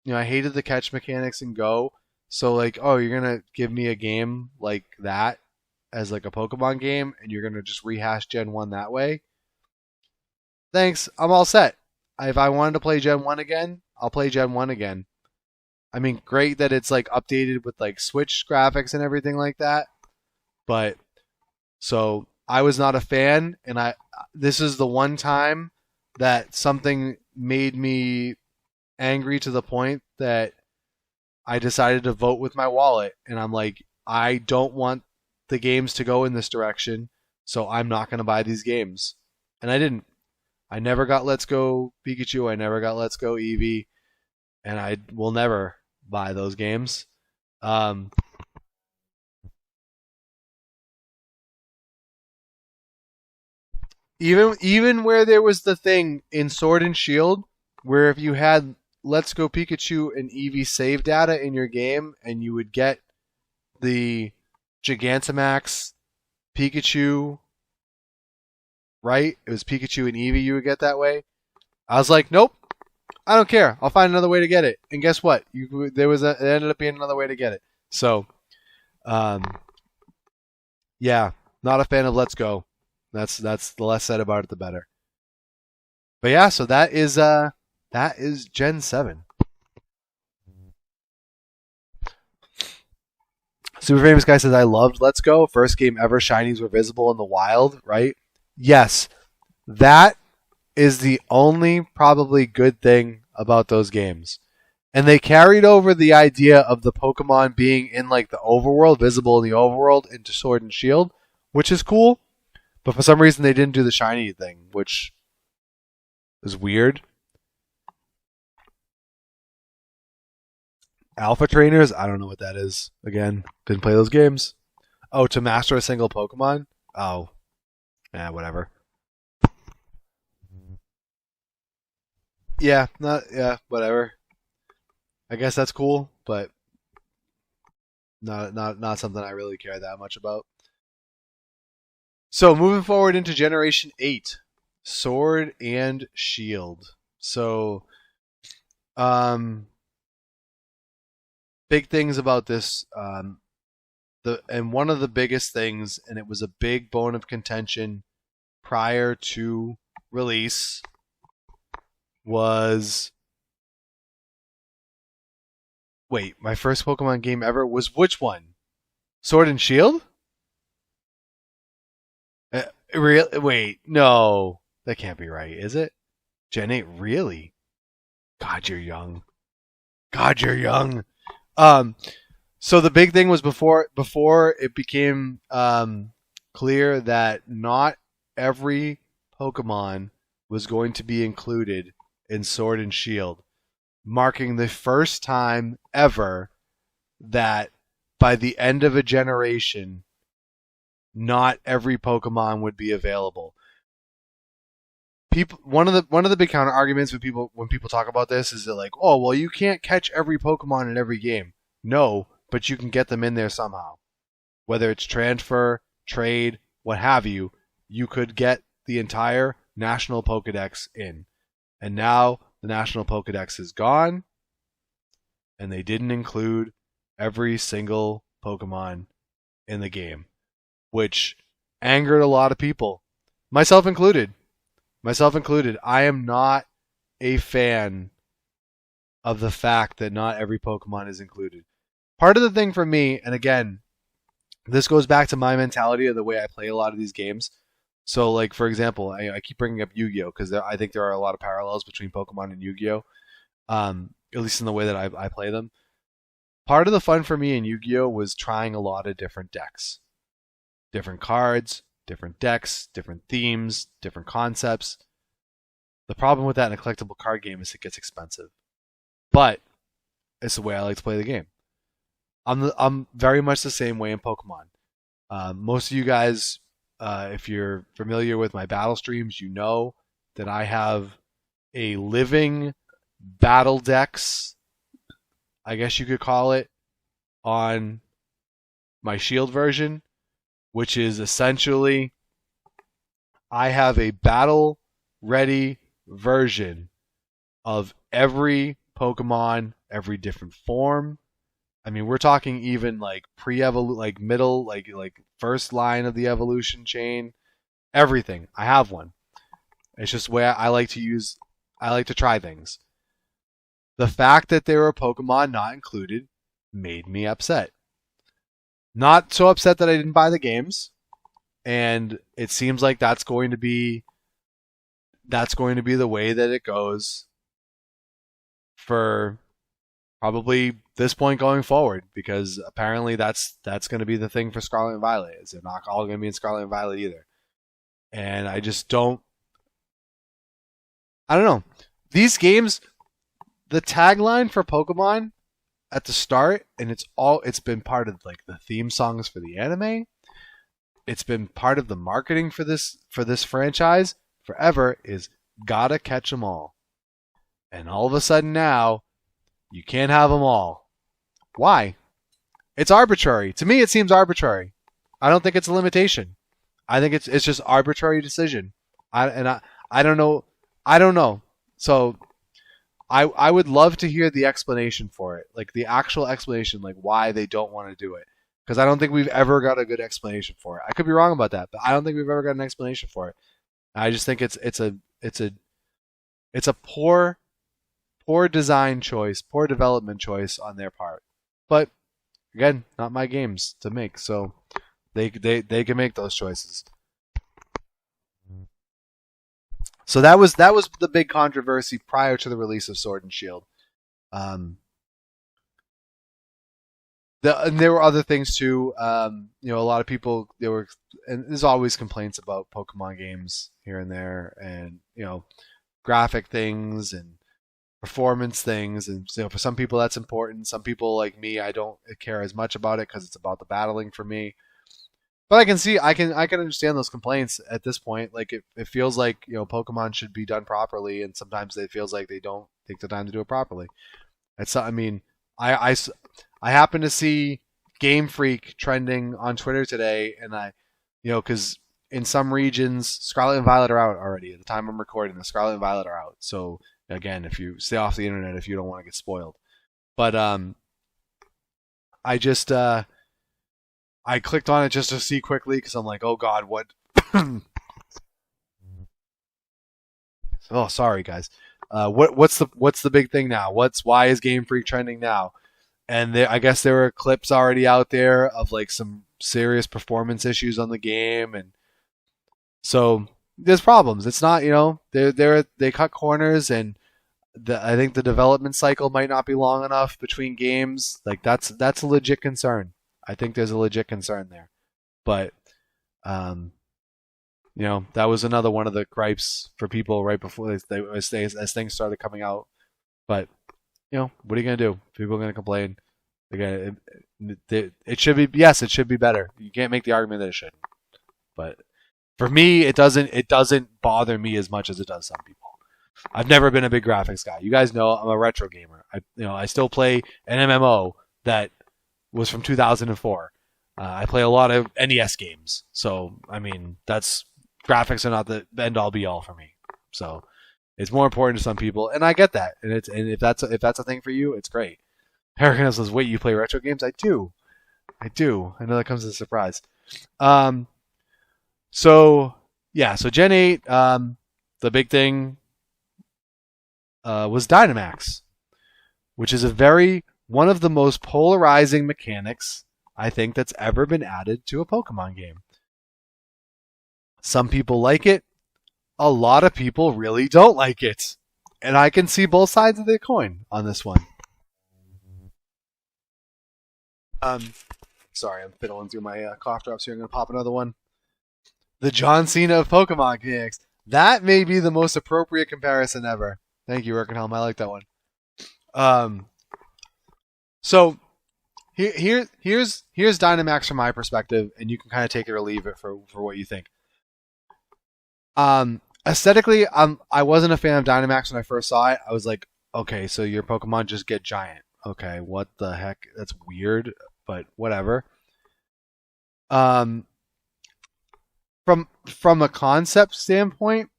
the catch mechanics in Go. So like, oh, you're gonna give me a game like that as like a Pokemon game, and you're gonna just rehash Gen 1 that way? Thanks, I'm all set. If I wanted to play Gen 1 again, I'll play Gen 1 again. I mean, great that it's like updated with like Switch graphics and everything like that. But so I was not a fan, and this is the one time that something made me angry to the point that I decided to vote with my wallet, and I'm like, I don't want the games to go in this direction, so I'm not going to buy these games. And I didn't. I never got Let's Go Pikachu, I never got Let's Go Eevee, and I will never buy those games. Even where there was the thing in Sword and Shield where if you had Let's Go Pikachu and Eevee save data in your game, and you would get the Gigantamax Pikachu, right? It was Pikachu and Eevee you would get that way. I was like, nope, I don't care. I'll find another way to get it. And guess what? It ended up being another way to get it. So, yeah. Not a fan of Let's Go. That's the less said about it, the better. But yeah, so that is Gen 7. Super Famous Guy says, I loved Let's Go. First game ever, shinies were visible in the wild, right? Yes. That is the only probably good thing about those games. And they carried over the idea of the Pokemon being in like the overworld, visible in the overworld, into Sword and Shield, which is cool. But for some reason they didn't do the shiny thing, which is weird. Alpha trainers? I don't know what that is. Again, didn't play those games. Oh, to master a single Pokemon? Oh. Whatever. Yeah, whatever. I guess that's cool, but not something I really care that much about. So moving forward into Generation 8, Sword and Shield. So, big things about this. And one of the biggest things, and it was a big bone of contention prior to release, was... Wait, my first Pokemon game ever was which one? Sword and Shield? Wait, no. That can't be right, is it? Gen 8, really? God, you're young. God, you're young. So the big thing was before it became clear that not every Pokemon was going to be included in Sword and Shield, marking the first time ever that by the end of a generation, not every Pokemon would be available. One of the big counter arguments when people talk about this is that like, oh well, you can't catch every Pokemon in every game. No, but you can get them in there somehow. Whether it's transfer, trade, what have you, you could get the entire National Pokedex in. And now the National Pokedex is gone, and they didn't include every single Pokemon in the game, which angered a lot of people, myself included. I am not a fan of the fact that not every Pokemon is included. Part of the thing for me, and again, this goes back to my mentality of the way I play a lot of these games. So, like, for example, I keep bringing up Yu-Gi-Oh! Because I think there are a lot of parallels between Pokemon and Yu-Gi-Oh! At least in the way that I play them. Part of the fun for me in Yu-Gi-Oh! Was trying a lot of different decks. Different cards, different decks, different themes, different concepts. The problem with that in a collectible card game is it gets expensive. But it's the way I like to play the game. I'm very much the same way in Pokemon. Most of you guys, if you're familiar with my battle streams, you know that I have a living battle dex, I guess you could call it, on my Shield version, which is essentially I have a battle ready version of every Pokemon, every different form. I mean, we're talking even like like middle, like first line of the evolution chain, everything. I have one. It's just where I like to try things. The fact that there were Pokemon not included made me upset. Not so upset that I didn't buy the games, and it seems like that's going to be the way that it goes for probably this point going forward, because apparently that's going to be the thing for Scarlet and Violet. Is they're not all going to be in Scarlet and Violet either, and I just don't. I don't know. These games, the tagline for Pokemon at the start, and it's been part of like the theme songs for the anime. It's been part of the marketing for this franchise forever. Is gotta catch them all, and all of a sudden now, you can't have them all. Why? It's arbitrary. To me, it seems arbitrary. I don't think it's a limitation. I think it's just arbitrary decision. I don't know. I don't know. So I would love to hear the explanation for it, like the actual explanation, like why they don't want to do it. because I don't think we've ever got a good explanation for it. I could be wrong about that, but I don't think we've ever got an explanation for it. I just think it's a poor design choice, poor development choice on their part. But again, not my games to make, so they can make those choices. So that was the big controversy prior to the release of Sword and Shield. And there were other things too. A lot of people and there's always complaints about Pokemon games here and there, and graphic things and performance things, and for some people that's important. Some people like me, I don't care as much about it because it's about the battling for me. But I can understand those complaints at this point. Like it feels like Pokemon should be done properly, and sometimes it feels like they don't take the time to do it properly. I happen to see Game Freak trending on Twitter today, and because in some regions Scarlet and Violet are out already. At the time I'm recording, the Scarlet and Violet are out. So again, if you stay off the internet if you don't want to get spoiled. But I clicked on it just to see quickly because I'm like, oh god, what? Oh, sorry guys. What's the big thing now? Why is Game Freak trending now? And I guess there were clips already out there of like some serious performance issues on the game, and so there's problems. It's not they cut corners, and I think the development cycle might not be long enough between games. Like that's a legit concern. I think there's a legit concern there, but that was another one of the gripes for people right before as things started coming out. But what are you gonna do? People are gonna complain. Again, it should be it should be better. You can't make the argument that it shouldn't. But for me, it doesn't bother me as much as it does some people. I've never been a big graphics guy. You guys know I'm a retro gamer. I still play an MMO that was from 2004. I play a lot of NES games, so that's graphics are not the end all be all for me. So it's more important to some people, and I get that. And if that's a thing for you, it's great. Paragon says, "Wait, you play retro games?" I do. I know that comes as a surprise. So Gen 8, the big thing was Dynamax, which is one of the most polarizing mechanics I think that's ever been added to a Pokemon game. Some people like it. A lot of people really don't like it. And I can see both sides of the coin on this one. Sorry, I'm fiddling through my cough drops here. I'm going to pop another one. The John Cena of Pokemon mechanics. That may be the most appropriate comparison ever. Thank you, Erkenhelm. I like that one. So here's Dynamax from my perspective, and you can kind of take it or leave it for what you think. Aesthetically, I wasn't a fan of Dynamax when I first saw it. I was like, okay, so your Pokemon just get giant. Okay, what the heck? That's weird, but whatever. From a concept standpoint,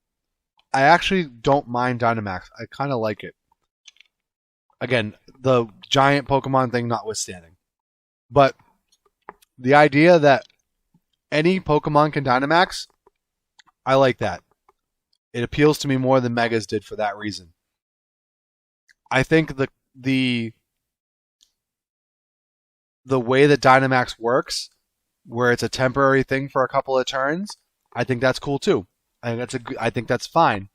I actually don't mind Dynamax. I kind of like it. Again, the giant Pokemon thing notwithstanding. But the idea that any Pokemon can Dynamax, I like that. It appeals to me more than Megas did for that reason. I think the way that Dynamax works, where it's a temporary thing for a couple of turns, I think that's cool too. I think that's fine.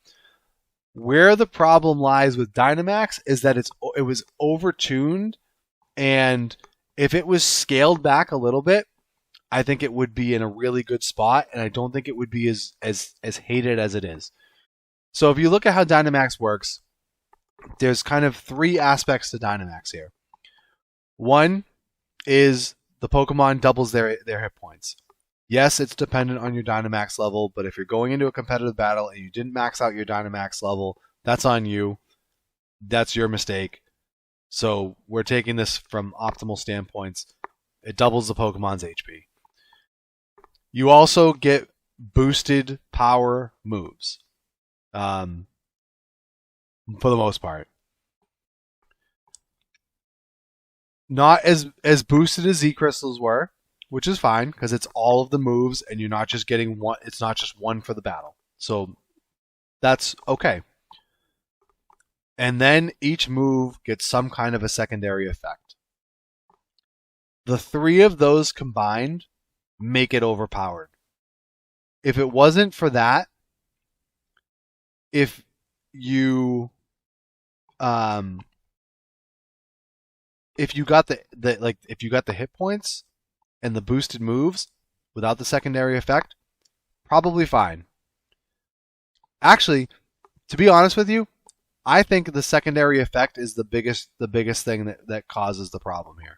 Where the problem lies with Dynamax is that it was overtuned, and if it was scaled back a little bit, I think it would be in a really good spot, and I don't think it would be as hated as it is. So if you look at how Dynamax works, there's kind of three aspects to Dynamax here. One is the Pokemon doubles their hit points. Yes, it's dependent on your Dynamax level, but if you're going into a competitive battle and you didn't max out your Dynamax level, that's on you. That's your mistake. So we're taking this from optimal standpoints. It doubles the Pokemon's HP. You also get boosted power moves. For the most part. Not as boosted as Z Crystals were, which is fine because it's all of the moves and you're not just getting one. It's not just one for the battle. So that's okay. And then each move gets some kind of a secondary effect. The 3 of those combined make it overpowered. If it wasn't for that, if you got if you got the hit points and the boosted moves without the secondary effect, probably fine. Actually, to be honest with you, I think the secondary effect is the biggest thing that causes the problem here.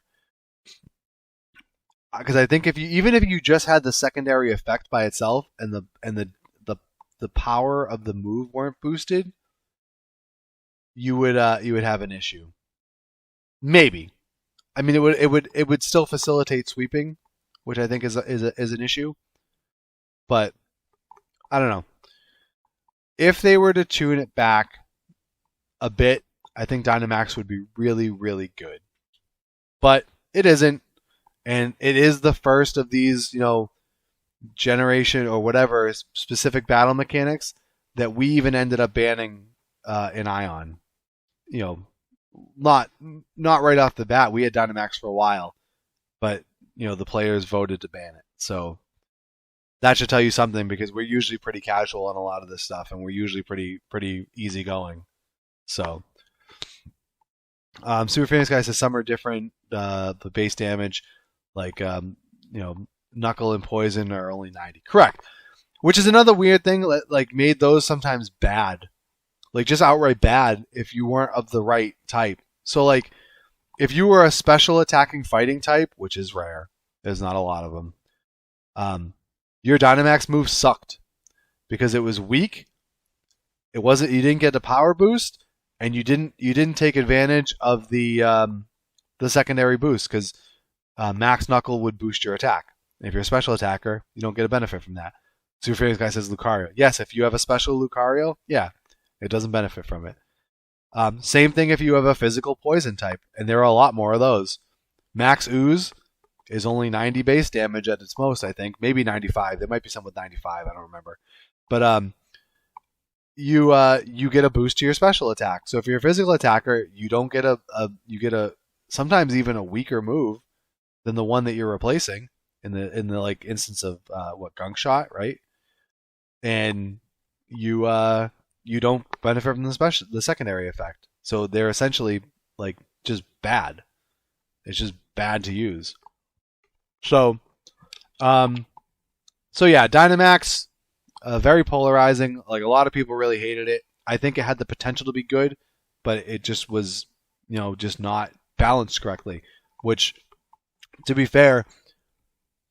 Because I think even if you just had the secondary effect by itself and the power of the move weren't boosted, you would have an issue. Maybe. I mean, it would still facilitate sweeping, which I think is an issue. But I don't know. If they were to tune it back a bit, I think Dynamax would be really, really good. But it isn't, and it is the first of these, generation or whatever specific battle mechanics that we even ended up banning in Ion. Not right off the bat. We had Dynamax for a while, but the players voted to ban it. So that should tell you something, because we're usually pretty casual on a lot of this stuff, and we're usually pretty easygoing. So, Super Famous Guy says some are different. The base damage, like Knuckle and Poison, are only 90. Correct. Which is another weird thing. Like made those sometimes bad, like just outright bad if you weren't of the right type. So like, if you were a special attacking fighting type, which is rare, there's not a lot of them. Your Dynamax move sucked because it was weak. You didn't get the power boost, and you didn't take advantage of the secondary boost, because Max Knuckle would boost your attack. And if you're a special attacker, you don't get a benefit from that. Super Famous Guy says Lucario. Yes, if you have a special Lucario, yeah, it doesn't benefit from it. Same thing if you have a physical poison type, and there are a lot more of those. Max Ooze is only 90 base damage at its most, I think. Maybe 95. There might be some with 95. I don't remember. But you get a boost to your special attack. So if you're a physical attacker, you don't get you get a sometimes even a weaker move than the one that you're replacing in the like instance of Gunk Shot, right? And you don't benefit from the secondary effect. So they're essentially like just bad. It's just bad to use. So yeah, Dynamax, very polarizing. Like a lot of people really hated it. I think it had the potential to be good, but it just was, just not balanced correctly. Which, to be fair,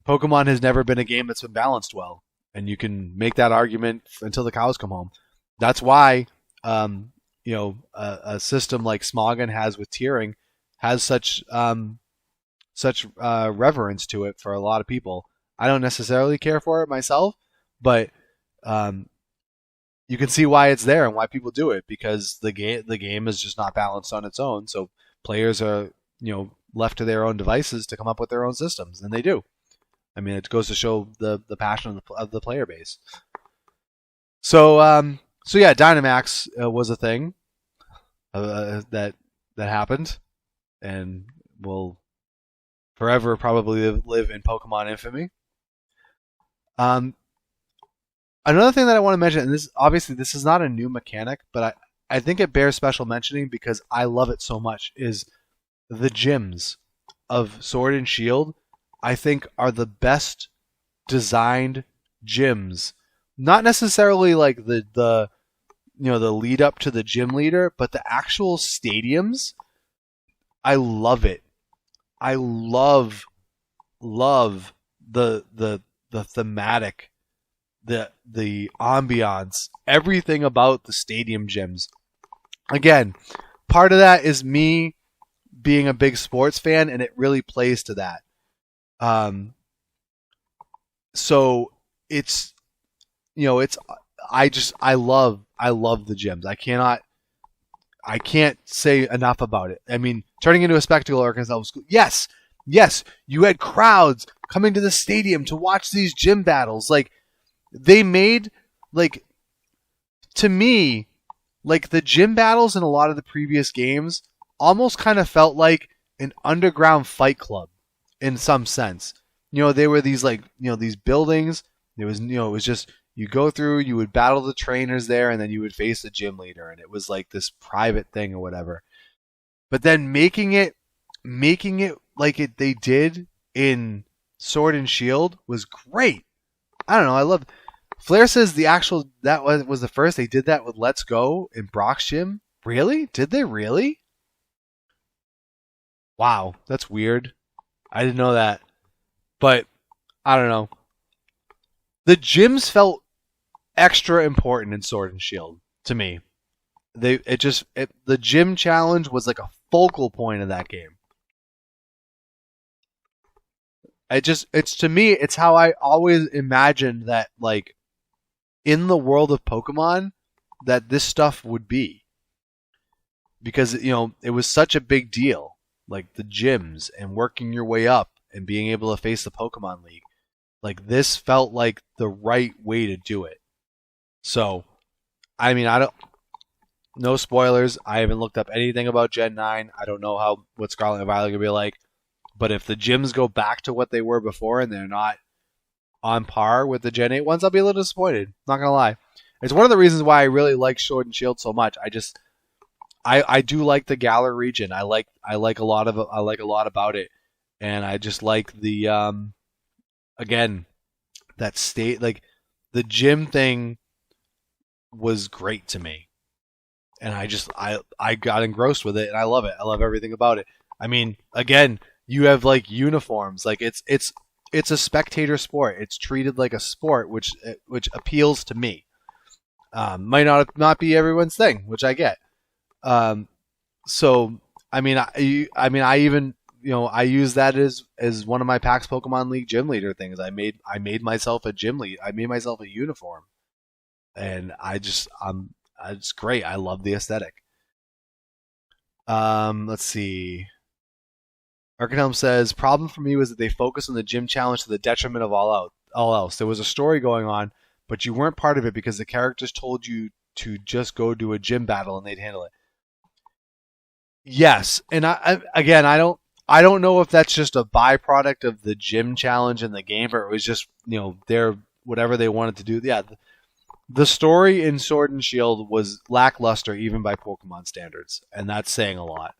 Pokemon has never been a game that's been balanced well, and you can make that argument until the cows come home. That's why, a system like Smogon has with tiering has such reverence to it for a lot of people. I don't necessarily care for it myself, but you can see why it's there and why people do it, because the game is just not balanced on its own. So players are left to their own devices to come up with their own systems, and they do. I mean, it goes to show the passion of the player base. So yeah, Dynamax was a thing that happened, and will forever probably live in Pokemon infamy. Another thing that I want to mention, and this is not a new mechanic, but I think it bears special mentioning because I love it so much, is the gyms of Sword and Shield. I think are the best designed gyms. Not necessarily like the lead up to the gym leader, but the actual stadiums. I love it. I love the thematic, the ambiance, everything about the stadium gyms. Again, part of that is me being a big sports fan, and it really plays to that. So it's I love the gyms. I can't say enough about it. I mean, turning into a spectacle organization was cool. Yes, you had crowds coming to the stadium to watch these gym battles. Like, they made, like, to me, like, the gym battles in a lot of the previous games almost kind of felt like an underground fight club in some sense. They were these, like, these buildings. It was, it was just, you go through, you would battle the trainers there, and then you would face the gym leader, and it was like this private thing or whatever. But then making it like they did in Sword and Shield was great. I don't know, I love. Flair says that was the first they did that with Let's Go in Brock's gym. Really? Did they really? Wow, that's weird. I didn't know that. But I don't know. The gyms felt extra important in Sword and Shield to me. The gym challenge was like a focal point of that game. It's to me, it's how I always imagined that, like, in the world of Pokemon, that this stuff would be. Because, it was such a big deal. Like, the gyms and working your way up and being able to face the Pokemon League. Like, this felt like the right way to do it. So, I mean, no spoilers. I haven't looked up anything about Gen 9. I don't know what Scarlet and Violet are going to be like. But if the gyms go back to what they were before and they're not on par with the Gen 8 ones, I'll be a little disappointed. Not going to lie. It's one of the reasons why I really like Sword and Shield so much. I do like the Galar region. I like a lot about it. And I just like the again, that state, like, the gym thing was great to me. And I got engrossed with it, and I love it. I love everything about it. I mean, again, you have, like, uniforms. Like, it's a spectator sport. It's treated like a sport, which appeals to me. Might not be everyone's thing, which I get. So I mean, I even, I use that as one of my PAX Pokemon League gym leader things. I made myself a gym lead. I made myself a uniform, and it's great. I love the aesthetic. Let's see. Arcanhelm says, problem for me was that they focused on the gym challenge to the detriment of all else. There was a story going on, but you weren't part of it because the characters told you to just go do a gym battle and they'd handle it. Yes, and I don't know if that's just a byproduct of the gym challenge in the game, or it was just, their whatever they wanted to do. Yeah, the story in Sword and Shield was lackluster even by Pokemon standards, and that's saying a lot.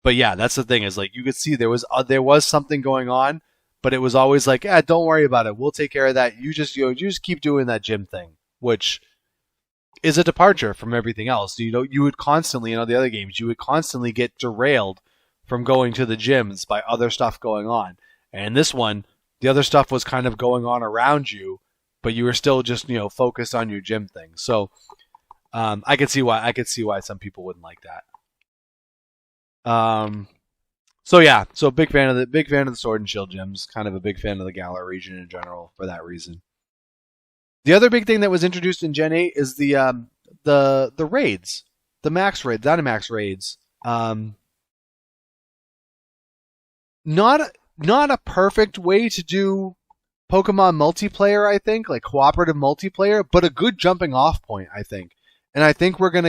But yeah, that's the thing, is, like, you could see there was something going on, but it was always like, don't worry about it. We'll take care of that. You just keep doing that gym thing, which is a departure from everything else. You would constantly, in all the other games, you would constantly get derailed from going to the gyms by other stuff going on. And this one, the other stuff was kind of going on around you, but you were still just, focused on your gym thing. So I could see why some people wouldn't like that. So big fan of the Sword and Shield gyms, kind of a big fan of the Galar region in general for that reason. The other big thing that was introduced in Gen 8 is the raids, the Max raid, Dynamax raids. Not a perfect way to do Pokemon multiplayer, I think, like cooperative multiplayer, but a good jumping off point, I think. And I think we're going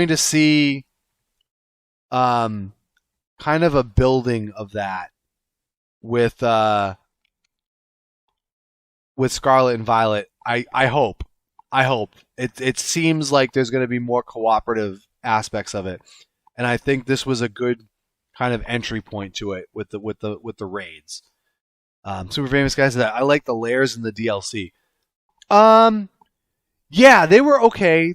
to see kind of a building of that with Scarlet and Violet. I hope. It seems like there's going to be more cooperative aspects of it, and I think this was a good kind of entry point to it with the raids. Super famous guy said that I like the layers in the DLC. Yeah, they were okay.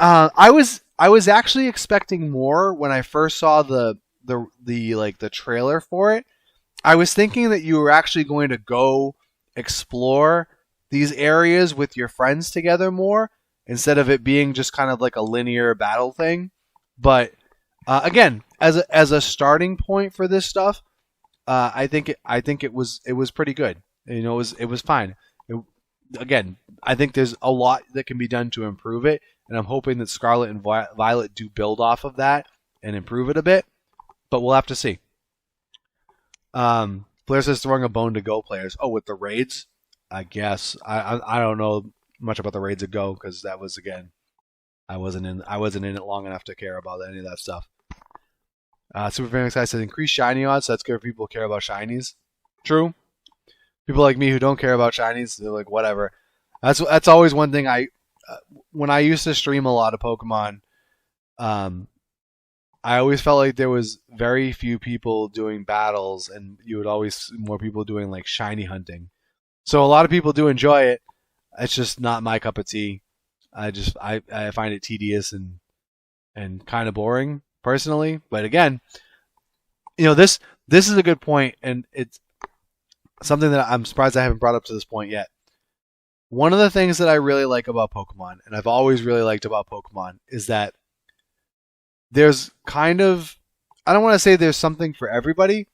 I was actually expecting more when I first saw the trailer for it. I was thinking that you were actually going to go explore these areas with your friends together more, instead of it being just kind of like a linear battle thing. But again, as a starting point for this stuff, I think it was pretty good. It was fine. Again, I think there's a lot that can be done to improve it, and I'm hoping that Scarlet and Violet do build off of that and improve it a bit. But we'll have to see. Flair says throwing a bone to Go players. Oh, with the raids, I guess. I don't know much about the raids of Go because that was again I wasn't in it long enough to care about any of that stuff. Super Famous Guy says increase shiny odds. So that's good for people who care about shinies. True. People like me who don't care about shinies, they're like whatever. That's always one thing when I used to stream a lot of Pokemon. I always felt like there was very few people doing battles, and you would always see more people doing like shiny hunting. So a lot of people do enjoy it. It's just not my cup of tea. I find it tedious and kind of boring personally. But again, this is a good point, and it's something that I'm surprised I haven't brought up to this point yet. One of the things that I really like about Pokemon, and I've always really liked about Pokemon, is that there's kind of, I don't want to say there's something for everybody,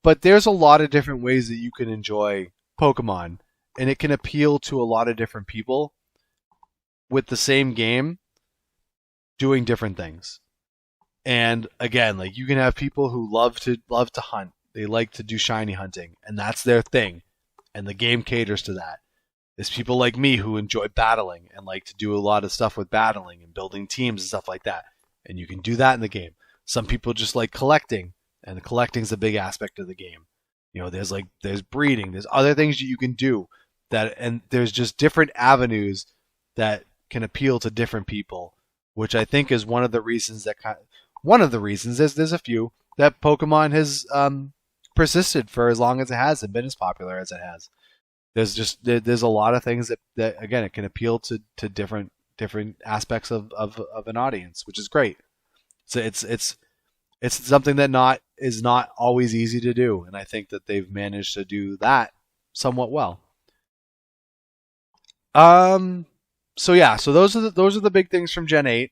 but there's a lot of different ways that you can enjoy Pokemon, and it can appeal to a lot of different people with the same game doing different things. And again, like you can have people who love to hunt. They like to do shiny hunting, and that's their thing, and the game caters to that. There's people like me who enjoy battling and like to do a lot of stuff with battling and building teams and stuff like that. And you can do that in the game. Some people just like collecting, and collecting is a big aspect of the game. There's breeding, there's other things that you can do and there's just different avenues that can appeal to different people, which I think is one of the reasons there's a few that Pokemon has persisted for as long as it has and been as popular as it has. There's a lot of things that again it can appeal to different aspects of an audience, which is great. So it's something that is not always easy to do, and I think that they've managed to do that somewhat well. So yeah, so those are the big things from Gen 8.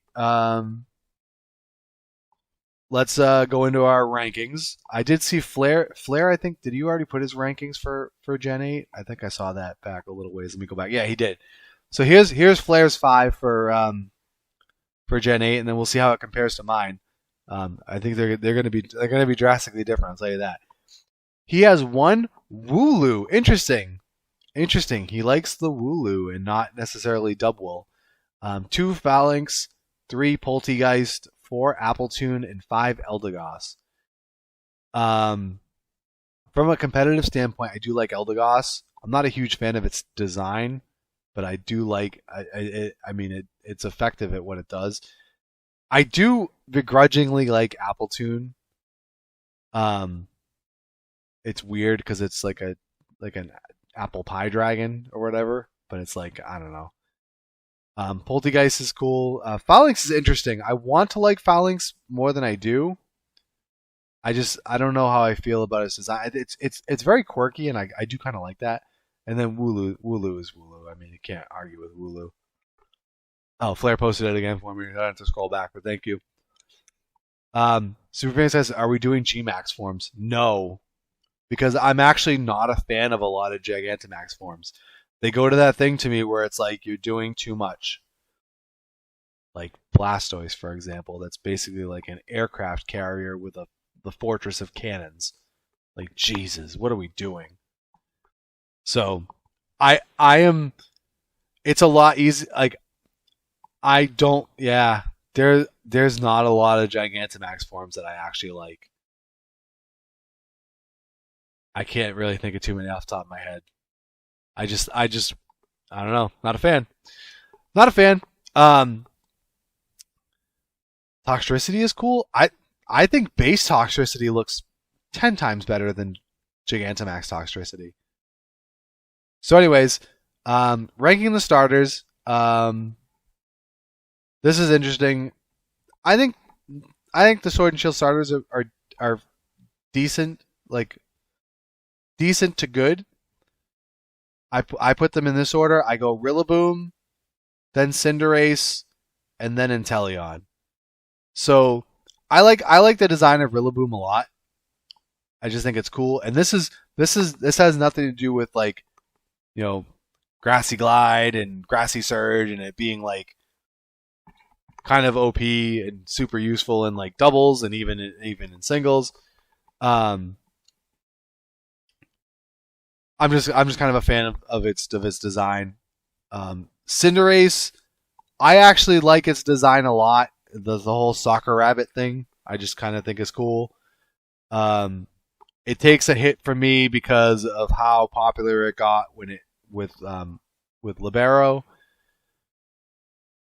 Let's go into our rankings. I did see Flair. I think, did you already put his rankings for Gen 8? I think I saw that back a little ways. Let me go back. Yeah, he did. So here's Flair's 5 for Gen 8, and then we'll see how it compares to mine. I think they're going to be drastically different. I'll tell you that. He has 1 Wooloo. Interesting. He likes the Wooloo and not necessarily Dubwool. 2 Phalanx, 3 Poltegeist, 4 Appletoon, and 5 Eldegoss. From a competitive standpoint, I do like Eldegoss. I'm not a huge fan of its design, but I do like. It's effective at what it does. I do begrudgingly like Appletoon. It's weird because it's like an apple pie dragon or whatever, but it's like I don't know. Poltegeist is cool. Phalanx is interesting. I want to like Phalanx more than I do. I don't know how I feel about its design. It's very quirky, and I do kind of like that. And then Wooloo is Wooloo. I mean, you can't argue with Wooloo. Oh, Flair posted it again for me. I have to scroll back, but thank you. Superfan says, "Are we doing Gmax forms?" No, because I'm actually not a fan of a lot of Gigantamax forms. They go to that thing to me where it's like you're doing too much. Like Blastoise, for example, that's basically like an aircraft carrier with the fortress of cannons. Like, Jesus, what are we doing? So, I am. It's a lot easy. Like, I don't. Yeah, there's not a lot of Gigantamax forms that I actually like. I can't really think of too many off the top of my head. I don't know. Not a fan. Not a fan. Toxtricity is cool. I think base Toxtricity looks 10 times better than Gigantamax Toxtricity. So anyways, ranking the starters. This is interesting. I think the Sword and Shield starters are decent, like decent to good. I put them in this order. I go Rillaboom, then Cinderace, and then Inteleon. So I like the design of Rillaboom a lot. I just think it's cool, and this has nothing to do with like, Grassy Glide and Grassy Surge and it being like kind of OP and super useful in like doubles and even in singles. I'm just kind of a fan of its design. Cinderace, I actually like its design a lot. The whole soccer rabbit thing, I just kind of think is cool. It takes a hit for me because of how popular it got when it with Libero,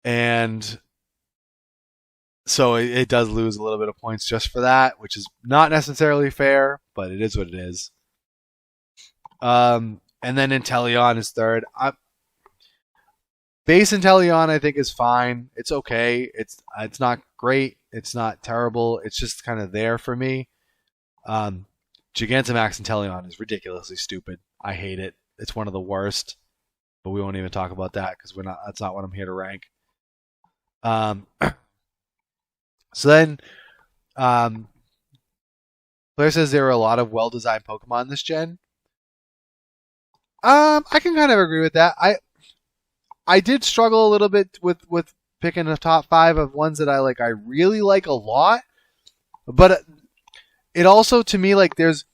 and so it does lose a little bit of points just for that, which is not necessarily fair, but it is what it is. And then Inteleon is third. Base Inteleon I think is fine. It's okay. It's not great. It's not terrible. It's just kind of there for me. Gigantamax Inteleon is ridiculously stupid. I hate it. It's one of the worst. But we won't even talk about that because we're not. That's not what I'm here to rank. So then, Blair says there are a lot of well-designed Pokemon this gen. I can kind of agree with that. I did struggle a little bit with picking a top 5 of ones that I really like a lot, but it also to me there's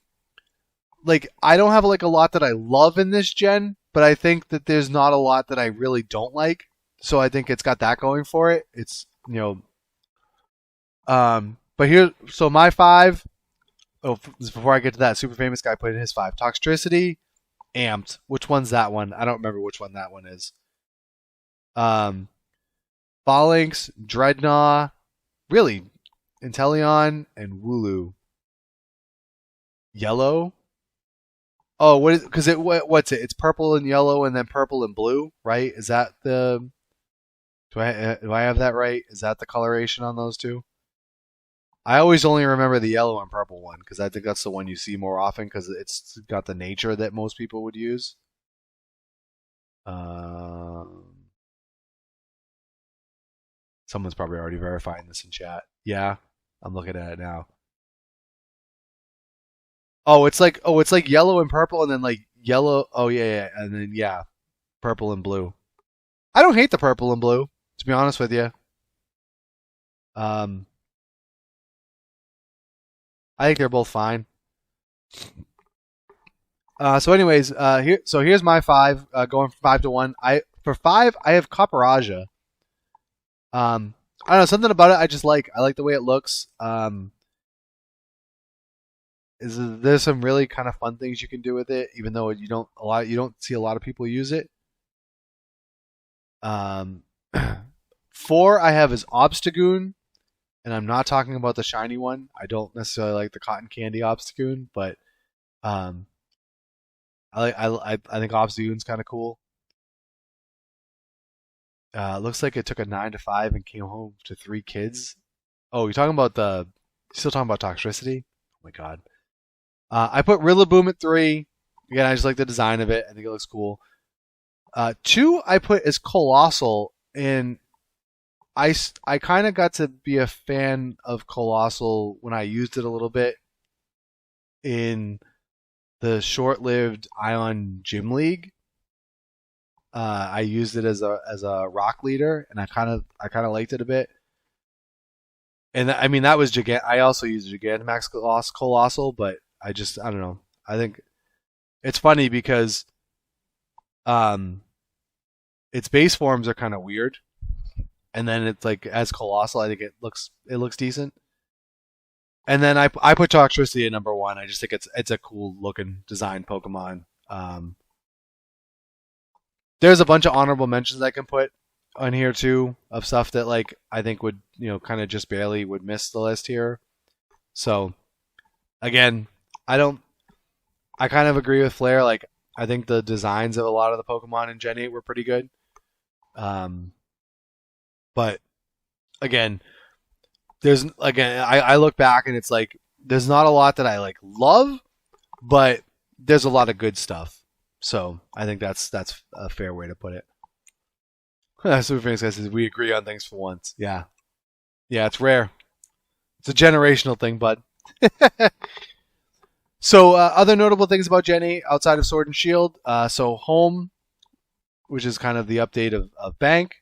I don't have a lot that I love in this gen, but I think that there's not a lot that I really don't like. So I think it's got that going for it. It's but here, so my 5. Oh, before I get to that, super famous guy put in his 5. Toxtricity, Amped. Which one's that one? I don't remember which one that one is. Phalanx, Dreadnought, really, Inteleon, and Wooloo. Yellow. Oh, what is? Because what's it? It's purple and yellow, and then purple and blue, right? Is that the? Do I have that right? Is that the coloration on those two? I always only remember the yellow and purple one because I think that's the one you see more often because it's got the nature that most people would use. Someone's probably already verifying this in chat. Yeah, I'm looking at it now. Oh, it's like yellow and purple, and then yellow. Oh yeah, and then purple and blue. I don't hate the purple and blue, to be honest with you. I think they're both fine. So anyways, here's my 5, going from 5 to 1. For 5, I have Copperajah. I don't know, something about it I just like. I like the way it looks. There's some really kind of fun things you can do with it, even though you don't see a lot of people use it. 4 I have is Obstagoon, and I'm not talking about the shiny one. I don't necessarily like the cotton candy Obstagoon, but I think Obstagoon's kind of cool. Looks like it took a 9 to 5 and came home to 3 kids. Oh, still talking about Toxtricity? Oh my god. I put Rillaboom at 3. Again, I just like the design of it. I think it looks cool. 2 I put as Colossal, and I kind of got to be a fan of Colossal when I used it a little bit in the short-lived Ion Gym League. I used it as a rock leader, and I kind of liked it a bit. And I mean that was I also used Gigantamax Colossal, but I don't know. I think it's funny because its base forms are kind of weird, and then it's as Colossal, I think it looks decent. And then I put Toxtricity at number 1. I just think it's a cool looking design Pokemon. There's a bunch of honorable mentions I can put on here too of stuff that I think would kind of just barely would miss the list here. So again, I kind of agree with Flair. I think the designs of a lot of the Pokemon in Gen 8 were pretty good. But again, I look back and it's there's not a lot that I love, but there's a lot of good stuff. So I think that's a fair way to put it. Super Famous Guy says we agree on things for once. Yeah, it's rare. It's a generational thing, bud. So other notable things about Gen 8 outside of Sword and Shield. So Home, which is kind of the update of Bank.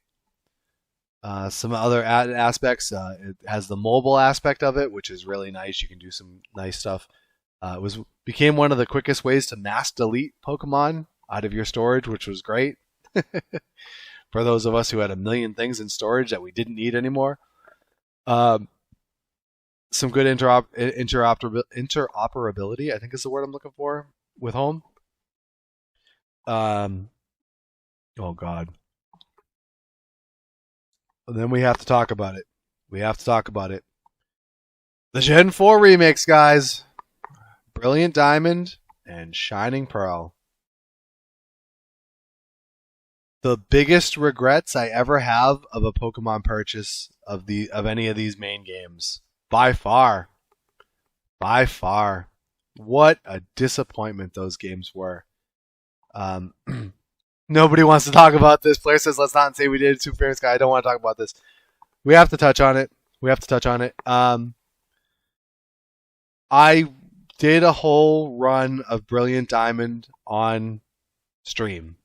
Some other added aspects. It has the mobile aspect of it, which is really nice. You can do some nice stuff. It became one of the quickest ways to mass delete Pokemon out of your storage, which was great for those of us who had a million things in storage that we didn't need anymore. Some good interoperability, I think is the word I'm looking for, with Home. Oh God. And then we have to talk about it. The Gen 4 remakes, guys. Brilliant Diamond and Shining Pearl. The biggest regrets I ever have of a Pokemon purchase of any of these main games. By far. What a disappointment those games were. Nobody wants to talk about this. Player says, let's not say we did Super Famous Guy. I don't want to talk about this. We have to touch on it. I did a whole run of Brilliant Diamond on stream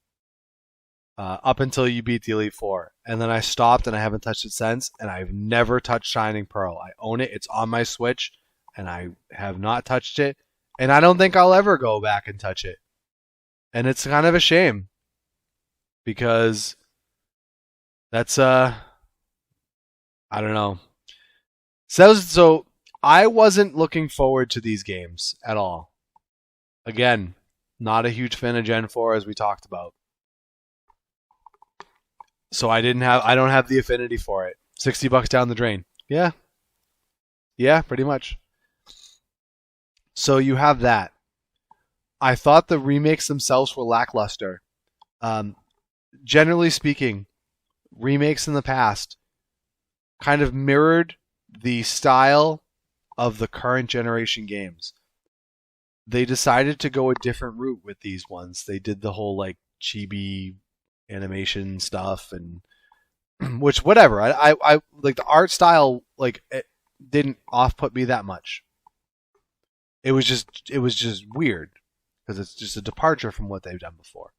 up until you beat the Elite Four. And then I stopped and I haven't touched it since. And I've never touched Shining Pearl. I own it. It's on my Switch. And I have not touched it. And I don't think I'll ever go back and touch it. And it's kind of a shame. Because that's, I don't know. So I wasn't looking forward to these games at all. Again, not a huge fan of Gen 4 as we talked about. So I don't have the affinity for it. $60 down the drain. Yeah, pretty much. So you have that. I thought the remakes themselves were lackluster. Generally speaking, remakes in the past kind of mirrored the style of the current generation games. They decided to go a different route with these ones. They did the whole like chibi animation stuff, and which whatever. I like the art style. Like it didn't off-put me that much. It was just weird because it's just a departure from what they've done before.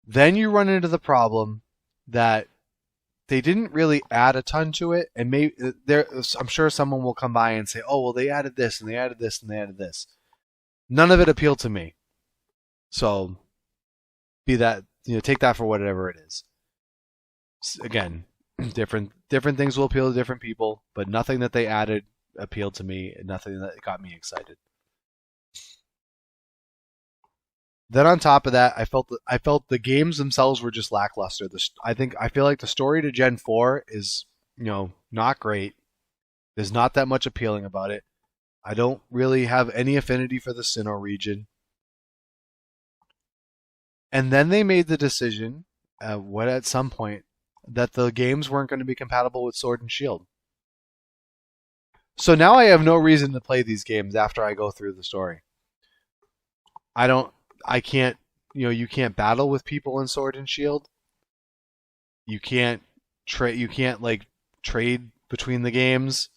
Then you run into the problem that they didn't really add a ton to it, and I'm sure someone will come by and say, "Oh, well, they added this and they added this and they added this." None of it appealed to me. So, take that for whatever it is. Again, different things will appeal to different people, but nothing that they added appealed to me, and nothing that got me excited. Then on top of that, I felt the games themselves were just lackluster. I feel like the story to Gen 4 is, not great. There's not that much appealing about it. I don't really have any affinity for the Sinnoh region. And then they made the decision, at some point, that the games weren't going to be compatible with Sword and Shield. So now I have no reason to play these games after I go through the story. I can't, you can't battle with people in Sword and Shield. You can't trade between the games.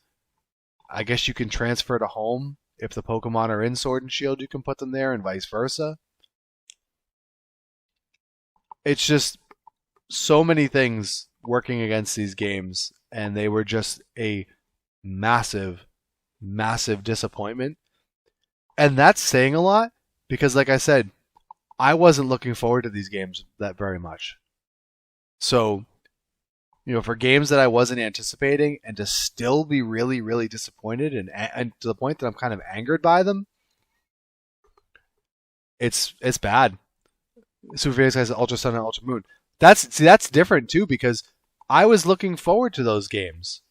I guess you can transfer to Home. If the Pokemon are in Sword and Shield, you can put them there, and vice versa. It's just so many things working against these games, and they were just a massive, massive disappointment. And that's saying a lot, because like I said, I wasn't looking forward to these games that very much. So, for games that I wasn't anticipating, and to still be really, really disappointed, and to the point that I'm kind of angered by them, it's bad. Super Famous Guys, Ultra Sun and Ultra Moon. That's different too, because I was looking forward to those games.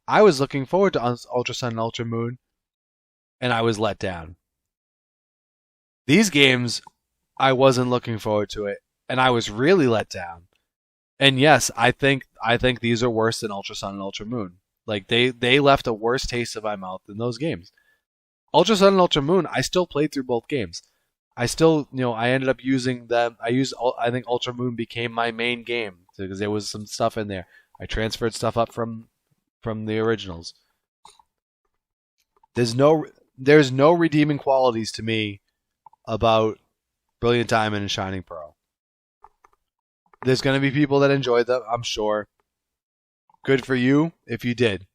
I was looking forward to Ultra Sun and Ultra Moon, and I was let down. These games, I wasn't looking forward to it, and I was really let down. And yes, I think these are worse than Ultra Sun and Ultra Moon. Like they left a worse taste in my mouth than those games. Ultra Sun and Ultra Moon, I still played through both games. I still, I ended up using them. I think Ultra Moon became my main game because there was some stuff in there. I transferred stuff up from the originals. There's no redeeming qualities to me about Brilliant Diamond and Shining Pearl. There's going to be people that enjoy them, I'm sure. Good for you if you did.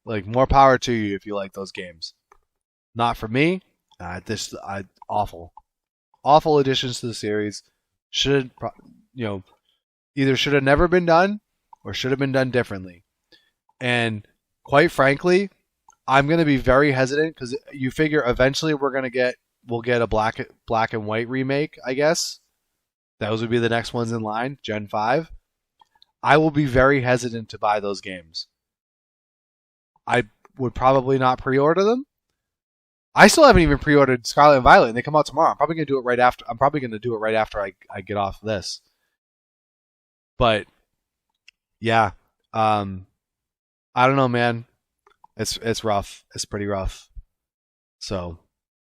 Like, more power to you if you like those games. Not for me. Awful, awful additions to the series. Should either should have never been done or should have been done differently. And quite frankly, I'm going to be very hesitant because you figure eventually we'll get a black and white remake, I guess. Those would be the next ones in line, Gen 5. I will be very hesitant to buy those games. I would probably not pre-order them. I still haven't even pre-ordered Scarlet and Violet, and they come out tomorrow. I'm probably going to do it right after I get off this. But yeah, I don't know, man. It's rough. It's pretty rough. So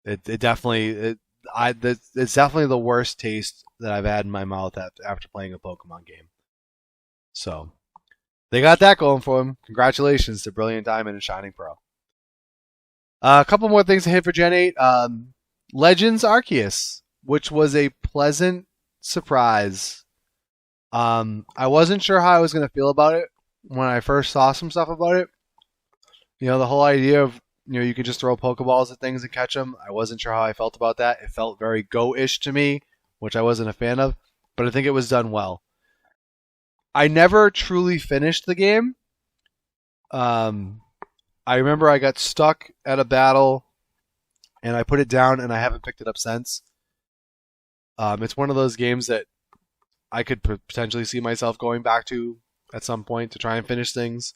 it's definitely the worst taste that I've had in my mouth after playing a Pokemon game. So they got that going for them. Congratulations to Brilliant Diamond and Shining Pearl. A couple more things to hit for Gen 8. Legends Arceus, which was a pleasant surprise. I wasn't sure how I was going to feel about it when I first saw some stuff about it. The whole idea of, you could just throw Pokeballs at things and catch them. I wasn't sure how I felt about that. It felt very Go-ish to me, which I wasn't a fan of, but I think it was done well. I never truly finished the game. I remember I got stuck at a battle, and I put it down, and I haven't picked it up since. It's one of those games that I could potentially see myself going back to at some point to try and finish things.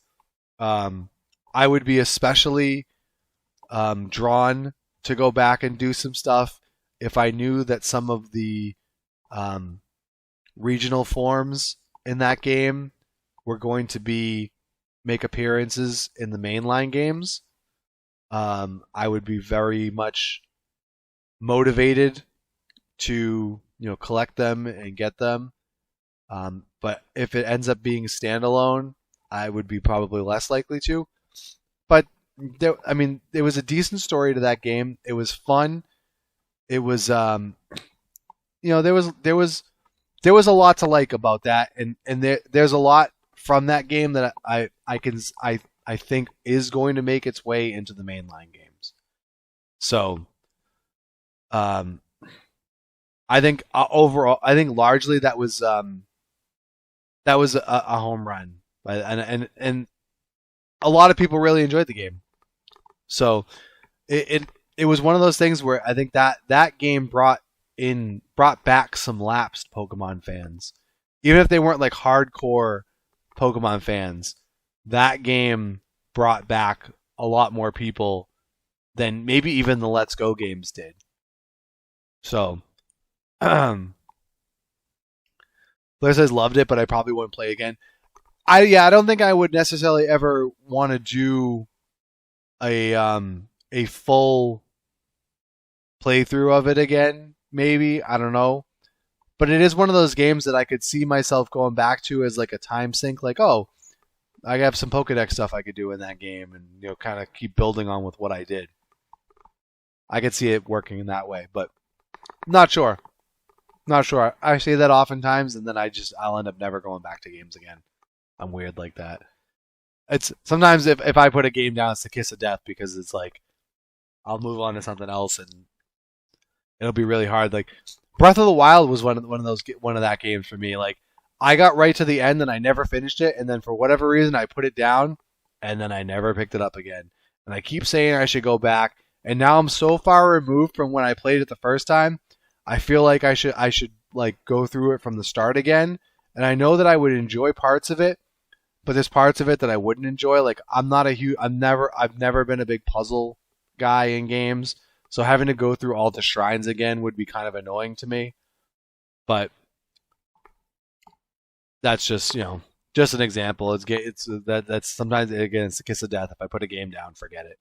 I would be especially drawn to go back and do some stuff if I knew that some of the regional forms in that game were going to make appearances in the mainline games. I would be very much motivated to collect them and get them. But if it ends up being standalone, I would be probably less likely to. But there was a decent story to that game. It was fun. It was there was a lot to like about that, and there's a lot from that game that I think is going to make its way into the mainline games. So, I think overall, largely that was a home run, and a lot of people really enjoyed the game. So it was one of those things where I think that game brought back some lapsed Pokemon fans, even if they weren't like hardcore Pokemon fans. That game brought back a lot more people than maybe even the Let's Go games did. So, Blair says loved it, but I probably wouldn't play again. I don't think I would necessarily ever want to do a full playthrough of it again. Maybe, I don't know. But it is one of those games that I could see myself going back to as like a time sink. Like, oh, I have some Pokedex stuff I could do in that game, and kind of keep building on with what I did. I could see it working in that way, but not sure. Not sure. I say that oftentimes, and then I'll end up never going back to games again. I'm weird like that. It's sometimes if I put a game down, it's the kiss of death, because it's like I'll move on to something else, and it'll be really hard. Like Breath of the Wild was one of that games for me. Like I got right to the end and I never finished it, and then for whatever reason I put it down, and then I never picked it up again. And I keep saying I should go back, and now I'm so far removed from when I played it the first time. I feel like I should like go through it from the start again. And I know that I would enjoy parts of it, but there's parts of it that I wouldn't enjoy. Like I've never been a big puzzle guy in games, so having to go through all the shrines again would be kind of annoying to me. But that's just an example. That's sometimes again it's the kiss of death. If I put a game down, forget it.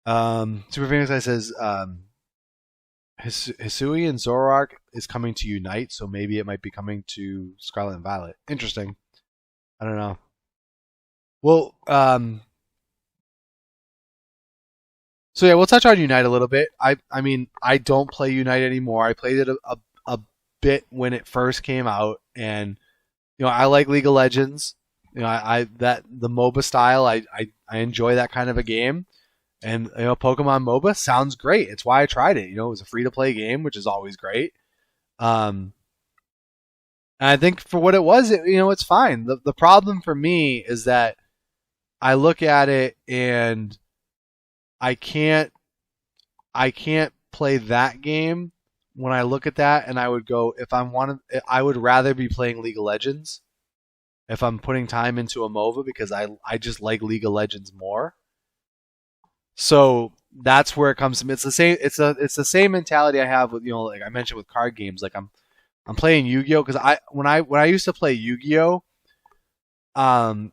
Super Famous Guy says Hisui and Zoroark is coming to Unite, so maybe it might be coming to Scarlet and Violet. Interesting. I don't know. Well, so yeah, we'll touch on Unite a little bit. I mean, I don't play Unite anymore. I played it a bit when it first came out, and I like League of Legends. I that the MOBA style, I enjoy that kind of a game. And Pokemon MOBA sounds great. It's why I tried it. It was a free to play game, which is always great. Um, and I think for what it was, it's fine. The problem for me is that I look at it and I can't I can't play that game when I look at that, and I would go, if I would rather be playing League of Legends if I'm putting time into a MOBA, because I just like League of Legends more. So that's where it comes from. It's the same. It's the same mentality I have with, like I mentioned, with card games. Like I'm playing Yu-Gi-Oh because when I used to play Yu-Gi-Oh, um,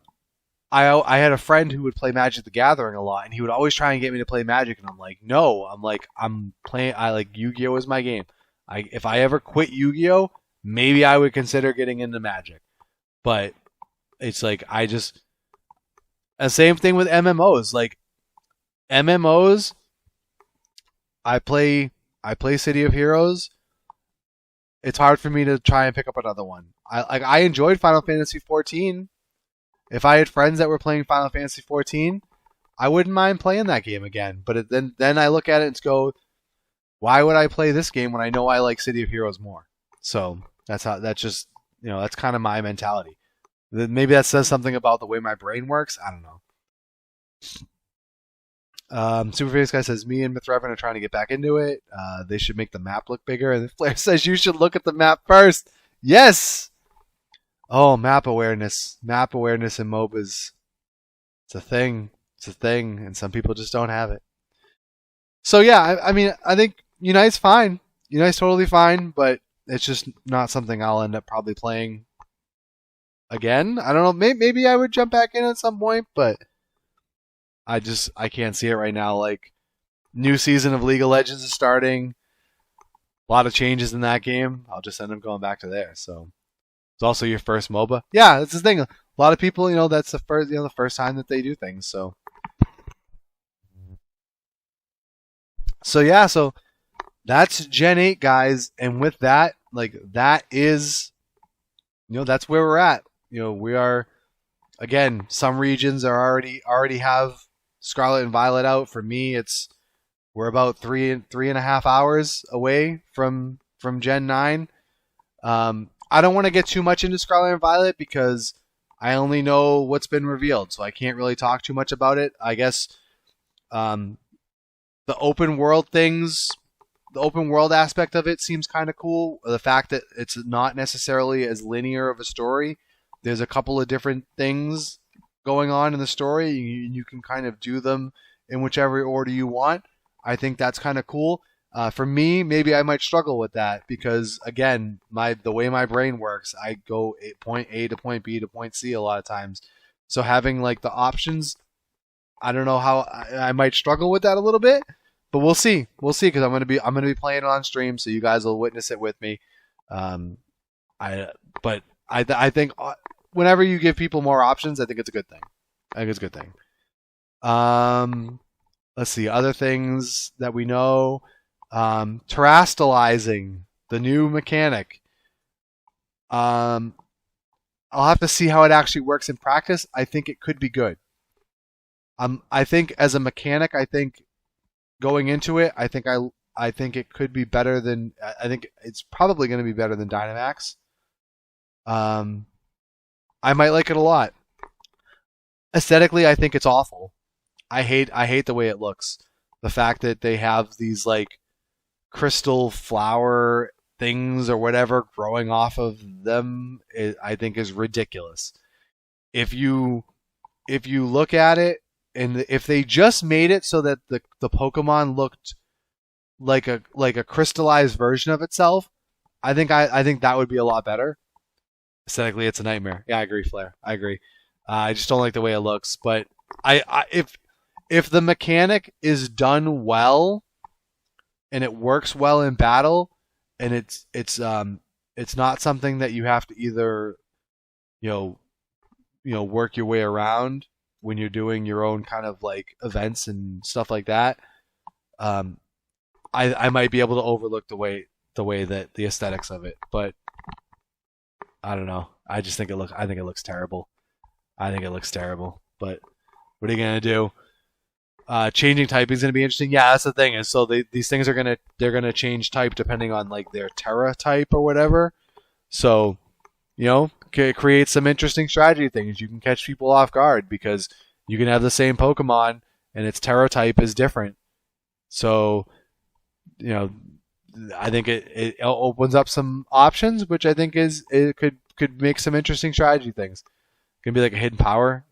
I had a friend who would play Magic the Gathering a lot, and he would always try and get me to play Magic, and I'm like, no, I'm playing. I like Yu-Gi-Oh is my game. If I ever quit Yu-Gi-Oh, maybe I would consider getting into Magic, but it's like the same thing with MMOs. Like MMOs, I play City of Heroes. It's hard for me to try and pick up another one. I enjoyed Final Fantasy 14. If I had friends that were playing Final Fantasy 14, I wouldn't mind playing that game again. But then I look at it and go, why would I play this game when I know I like City of Heroes more? So that's kind of my mentality. Maybe that says something about the way my brain works. I don't know. Superface Guy says, me and Mythrevan are trying to get back into it. They should make the map look bigger. And Flair says, you should look at the map first. Yes! Oh, map awareness. Map awareness in MOBAs. It's a thing. It's a thing. And some people just don't have it. So yeah, I mean, I think Unite's fine. Unite's totally fine, but it's just not something I'll end up probably playing again. I don't know. Maybe I would jump back in at some point, but I can't see it right now. Like, new season of League of Legends is starting. A lot of changes in that game. I'll just end up going back to there. So it's also your first MOBA. Yeah, that's the thing. A lot of people, that's the first time that they do things. So yeah, so that's Gen 8, guys, and with that, like, that is, that's where we're at. We are, again, some regions are already have Scarlet and Violet out. For me, we're about 3.5 hours away from Gen 9. I don't want to get too much into Scarlet and Violet because I only know what's been revealed, so I can't really talk too much about it. I guess the open world aspect of it seems kind of cool. The fact that it's not necessarily as linear of a story. There's a couple of different things going on in the story. You can kind of do them in whichever order you want. I think that's kind of cool. For me, maybe I might struggle with that because, again, the way my brain works, I go point A to point B to point C a lot of times. So having like the options, I don't know how I might struggle with that a little bit, but we'll see. We'll see, because I'm gonna be playing it on stream, so you guys will witness it with me. I think whenever you give people more options, I think it's a good thing. Let's see, other things that we know. Terastallizing, the new mechanic. I'll have to see how it actually works in practice. I think it could be good. I think as a mechanic, going into it, I think it could be better than. I think it's probably going to be better than Dynamax. I might like it a lot. Aesthetically, I think it's awful. I hate the way it looks. The fact that they have these like crystal flower things or whatever growing off of them, I think is ridiculous. If you look at it, and if they just made it so that the Pokemon looked like a crystallized version of itself, I think that would be a lot better. Aesthetically, it's a nightmare. Yeah, I agree, Flair. I agree. I just don't like the way it looks. But if the mechanic is done well and it works well in battle, and it's not something that you have to either work your way around when you're doing your own kind of like events and stuff like that, I might be able to overlook the way that the aesthetics of it. But I don't know. I think it looks terrible. I think it looks terrible. But what are you gonna do? Changing typing is gonna be interesting. Yeah, that's the thing. Is so these things they're gonna change type depending on like their Terra type or whatever. So it creates some interesting strategy things. You can catch people off guard because you can have the same Pokemon and its Terra type is different. So I think it opens up some options, which I think it could make some interesting strategy things. It can be like a hidden power,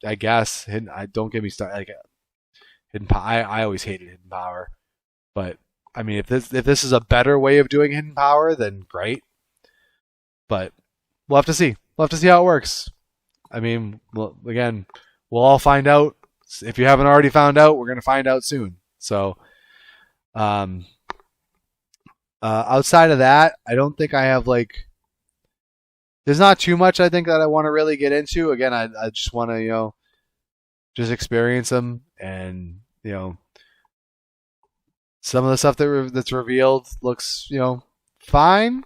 I guess. Hidden. I don't get me started. Like hidden. I always hated hidden power, but I mean, if this is a better way of doing hidden power, then great. But we'll have to see. We'll have to see how it works. I mean, again, we'll all find out. If you haven't already found out, we're gonna find out soon. So. Outside of that, I don't think I have there's not too much I think that I want to really get into. Again, I just want to, just experience them and, some of the stuff that's revealed looks, fine.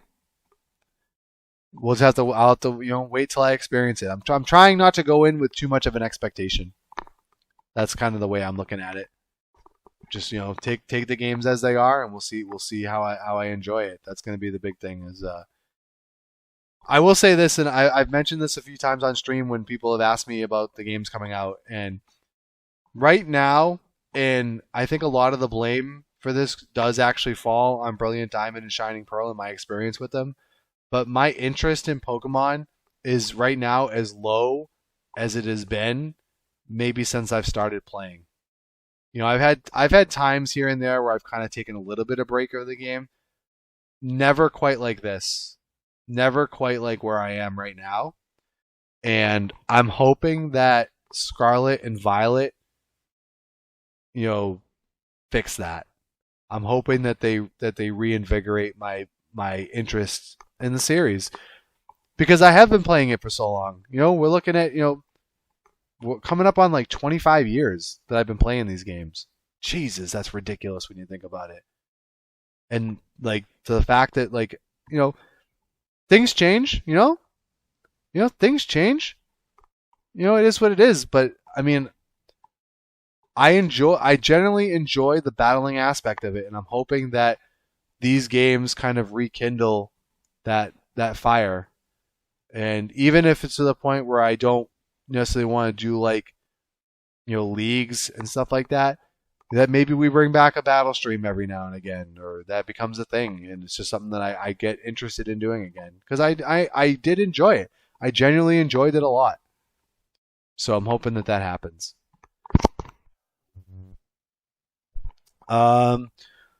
I'll have to, wait till I experience it. I'm trying not to go in with too much of an expectation. That's kind of the way I'm looking at it. Just take the games as they are, and we'll see how I enjoy it. That's going to be the big thing. Is I will say this, and I've mentioned this a few times on stream when people have asked me about the games coming out, and right now, and I think a lot of the blame for this does actually fall on Brilliant Diamond and Shining Pearl in my experience with them. But my interest in Pokemon is right now as low as it has been maybe since I've started playing. I've had times here and there where I've kind of taken a little bit of break of the game. Never quite like this. Never quite like where I am right now. And I'm hoping that Scarlet and Violet, fix that. I'm hoping that they reinvigorate my interest in the series because I have been playing it for so long. We're looking at we're coming up on 25 years that I've been playing these games. Jesus, that's ridiculous when you think about it. And to the fact that things change, things change. It is what it is, but I mean I generally enjoy the battling aspect of it, and I'm hoping that these games kind of rekindle that fire. And even if it's to the point where I don't necessarily want to do leagues and stuff like that maybe we bring back a battle stream every now and again, or that becomes a thing, and it's just something that I get interested in doing again because I did enjoy it. I genuinely enjoyed it a lot, so I'm hoping that happens.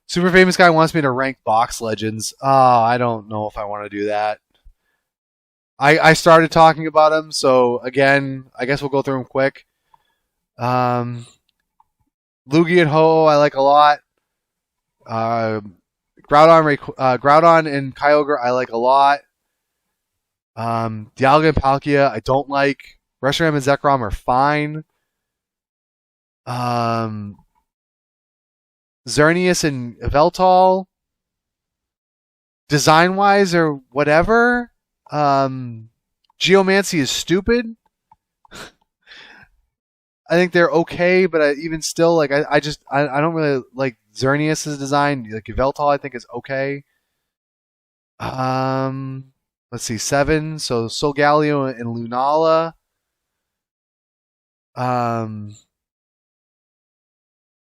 Super famous guy wants me to rank box legends. I don't know if I want to do that. I started talking about them, so again, I guess we'll go through them quick. Lugia and Ho, I like a lot. Groudon and Kyogre, I like a lot. Dialga and Palkia, I don't like. Reshiram and Zekrom are fine. Xerneas and Yveltal, design-wise or whatever. Geomancy is stupid. I think they're okay, but even still, I don't really like Xerneas' design. Yveltal, I think is okay. Let's see, 7. So Solgaleo and Lunala.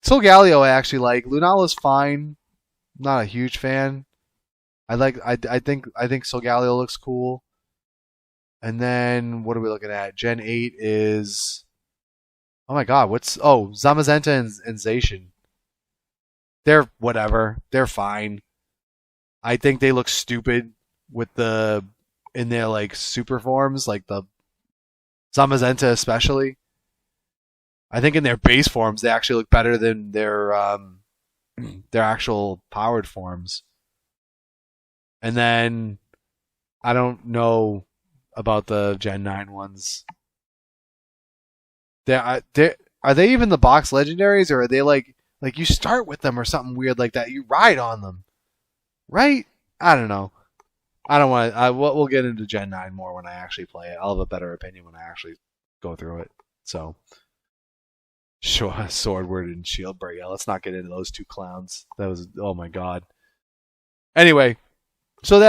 Solgaleo I actually like. Lunala's fine. I'm not a huge fan. I think Solgaleo looks cool. And then what are we looking at? Gen 8 is, oh my god, Zamazenta and Zacian. They're whatever. They're fine. I think they look stupid in their super forms, like the Zamazenta especially. I think in their base forms they actually look better than their actual powered forms. And then I don't know about the Gen 9 ones. Are they even the box legendaries, or are they like you start with them or something weird like that? You ride on them, right? I don't know. I don't want to. We'll get into Gen 9 more when I actually play it. I'll have a better opinion when I actually go through it. So, sure, Swordward and Shieldbreak. Yeah, let's not get into those two clowns. That was, oh my god. Anyway, so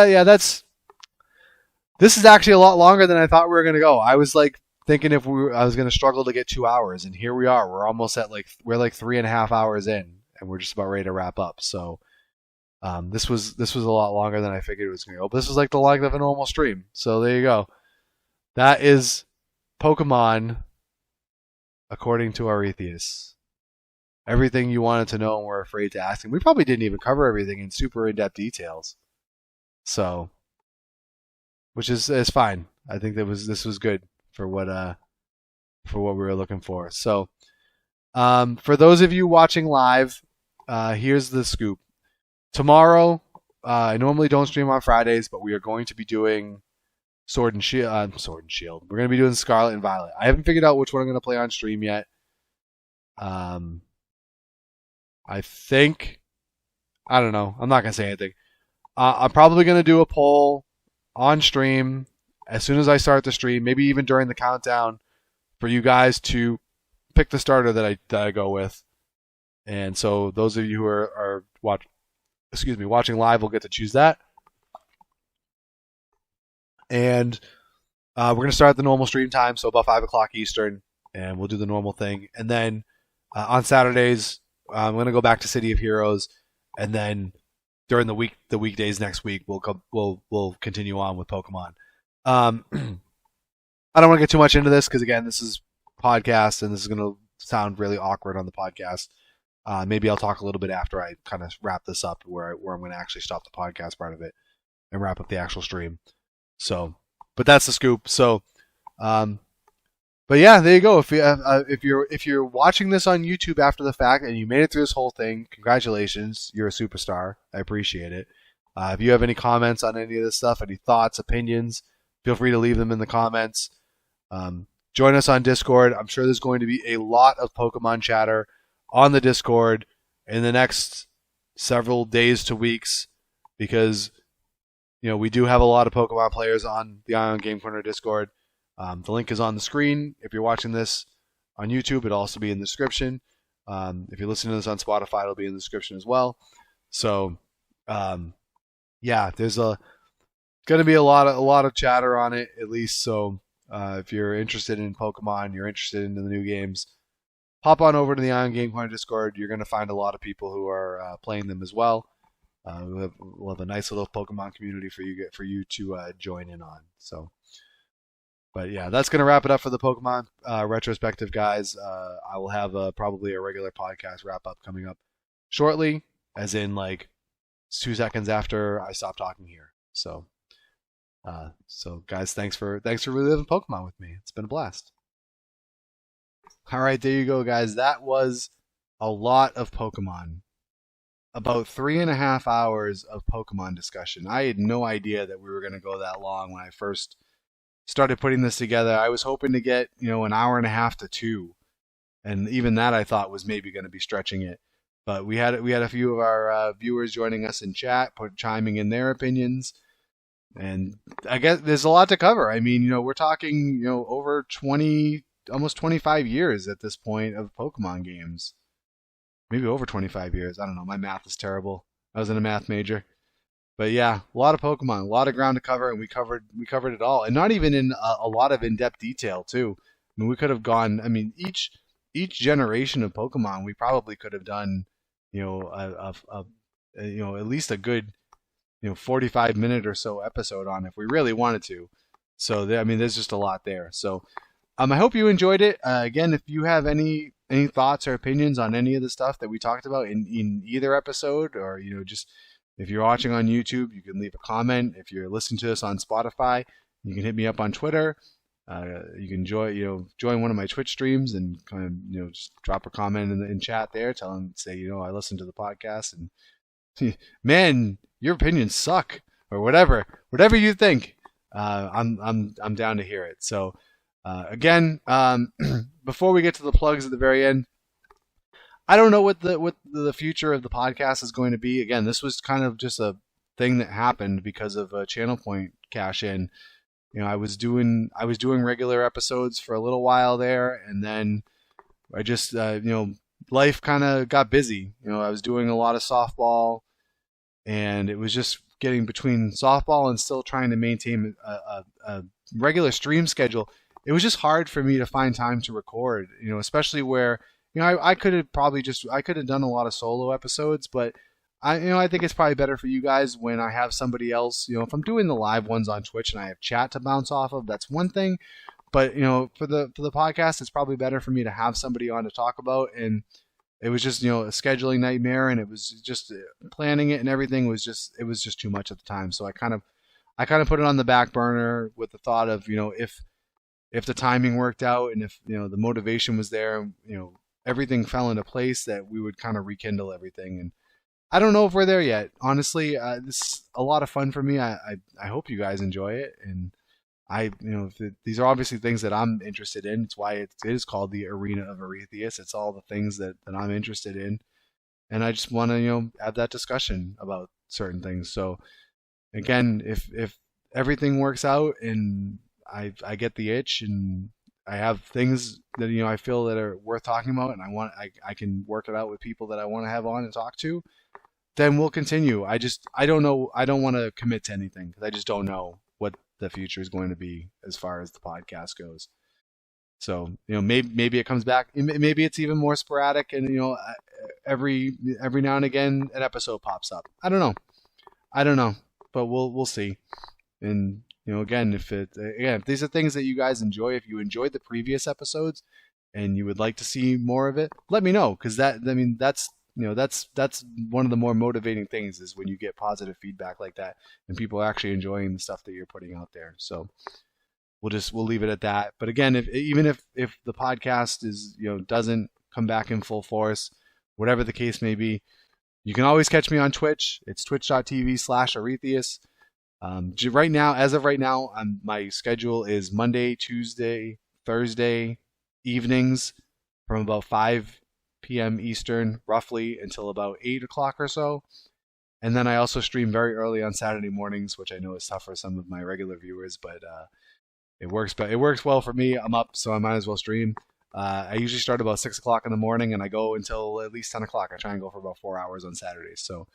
this is actually a lot longer than I thought we were gonna go. I was like thinking I was gonna struggle to get 2 hours, and here we are. We're almost at we're like 3.5 hours in, and we're just about ready to wrap up. So, this was a lot longer than I figured it was gonna go. But this was like the length of a normal stream. So there you go. That is Pokemon according to Aurethious. Everything you wanted to know and were afraid to ask. And we probably didn't even cover everything in super in-depth details. So, which is fine. I think this was good for what we were looking for. So, for those of you watching live, here's the scoop. Tomorrow, I normally don't stream on Fridays, but we are going to be doing Sword and Shield. We're going to be doing Scarlet and Violet. I haven't figured out which one I'm going to play on stream yet. I think, I don't know. I'm not going to say anything. I'm probably going to do a poll on stream as soon as I start the stream, maybe even during the countdown, for you guys to pick the starter that I go with. And so those of you who are watching live will get to choose that. And we're going to start at the normal stream time, so about 5 o'clock Eastern, and we'll do the normal thing. And then on Saturdays, I'm going to go back to City of Heroes, and then during the weekdays next week, we'll continue on with Pokemon. I don't want to get too much into this because, again, this is podcast, and this is going to sound really awkward on the podcast. Maybe I'll talk a little bit after I kind of wrap this up, where I'm going to actually stop the podcast part of it and wrap up the actual stream. So, but that's the scoop. So, but yeah, there you go. If you're watching this on YouTube after the fact and you made it through this whole thing, congratulations, you're a superstar. I appreciate it. If you have any comments on any of this stuff, any thoughts, opinions, feel free to leave them in the comments. Join us on Discord. I'm sure there's going to be a lot of Pokemon chatter on the Discord in the next several days to weeks, because we do have a lot of Pokemon players on the Ion Game Corner Discord. The link is on the screen. If you're watching this on YouTube, it'll also be in the description. If you're listening to this on Spotify, it'll be in the description as well. So, yeah, there's going to be a lot of chatter on it, at least. So, if you're interested in Pokemon, you're interested in the new games, hop on over to the Ion Game Corner Discord. You're going to find a lot of people who are playing them as well. We'll have a nice little Pokemon community for you to join in on. So, but yeah, that's going to wrap it up for the Pokemon retrospective, guys. I will have probably a regular podcast wrap up coming up shortly, as in like 2 seconds after I stop talking here. So, guys, thanks for reliving Pokemon with me. It's been a blast. All right, there you go, guys. That was a lot of Pokemon. About 3.5 hours of Pokemon discussion. I had no idea that we were going to go that long when I first started putting this together. I was hoping to get, an hour and a half to 2. And even that I thought was maybe going to be stretching it. But we had a few of our viewers joining us in chat, chiming in their opinions. And I guess there's a lot to cover. I mean, we're talking, over 20, almost 25 years at this point of Pokemon games. Maybe over 25 years. I don't know. My math is terrible. I was in a math major. But yeah, a lot of Pokemon, a lot of ground to cover, and we covered it all. And not even in a lot of in-depth detail, too. I mean, we could have gone, each generation of Pokemon, we probably could have done, at least a good, 45-minute or so episode on if we really wanted to. So, there's just a lot there. So, I hope you enjoyed it. Again, if you have any thoughts or opinions on any of the stuff that we talked about in either episode, or just if you're watching on YouTube, you can leave a comment. If you're listening to this on Spotify, you can hit me up on Twitter. You can join one of my Twitch streams and kind of just drop a comment in chat there, say I listened to the podcast, and man, your opinions suck, or whatever you think. I'm down to hear it. So. Again, before we get to the plugs at the very end, I don't know what the future of the podcast is going to be. Again, this was kind of just a thing that happened because of a Channel Point cash in. I was doing regular episodes for a little while there, and then I just life kind of got busy. I was doing a lot of softball, and it was just getting between softball and still trying to maintain a regular stream schedule. It was just hard for me to find time to record, especially where, I could have done a lot of solo episodes, but I think it's probably better for you guys when I have somebody else. If I'm doing the live ones on Twitch and I have chat to bounce off of, that's one thing. But for the podcast, it's probably better for me to have somebody on to talk about. And it was just a scheduling nightmare, and it was just planning it and everything was just too much at the time. So I kind of put it on the back burner with the thought of if the timing worked out and if the motivation was there, everything fell into place, that we would kind of rekindle everything. And I don't know if we're there yet. Honestly, this is a lot of fun for me. I hope you guys enjoy it, and these are obviously things that I'm interested in. It's why it is called the Arena of Aurethious. It's all the things that I'm interested in, and I just want to have that discussion about certain things. So again, if everything works out and I get the itch and I have things that I feel that are worth talking about, and I can work it out with people that I want to have on and talk to, then we'll continue. I don't know. I don't want to commit to anything because I just don't know what the future is going to be as far as the podcast goes. So maybe it comes back. Maybe it's even more sporadic, and every now and again an episode pops up. I don't know, but we'll see. And again, if these are things that you guys enjoy, if you enjoyed the previous episodes and you would like to see more of it, let me know, because that's one of the more motivating things, is when you get positive feedback like that and people are actually enjoying the stuff that you're putting out there. So we'll leave it at that. But again, if the podcast is doesn't come back in full force, whatever the case may be, you can always catch me on Twitch. It's twitch.tv/Aurethious. Right now, as of right now, my schedule is Monday, Tuesday, Thursday evenings from about 5 p.m. Eastern, roughly, until about 8 o'clock or so. And then I also stream very early on Saturday mornings, which I know is tough for some of my regular viewers, but it works. But it works well for me. I'm up, so I might as well stream. I usually start about 6 o'clock in the morning, and I go until at least 10 o'clock. I try and go for about 4 hours on Saturdays. So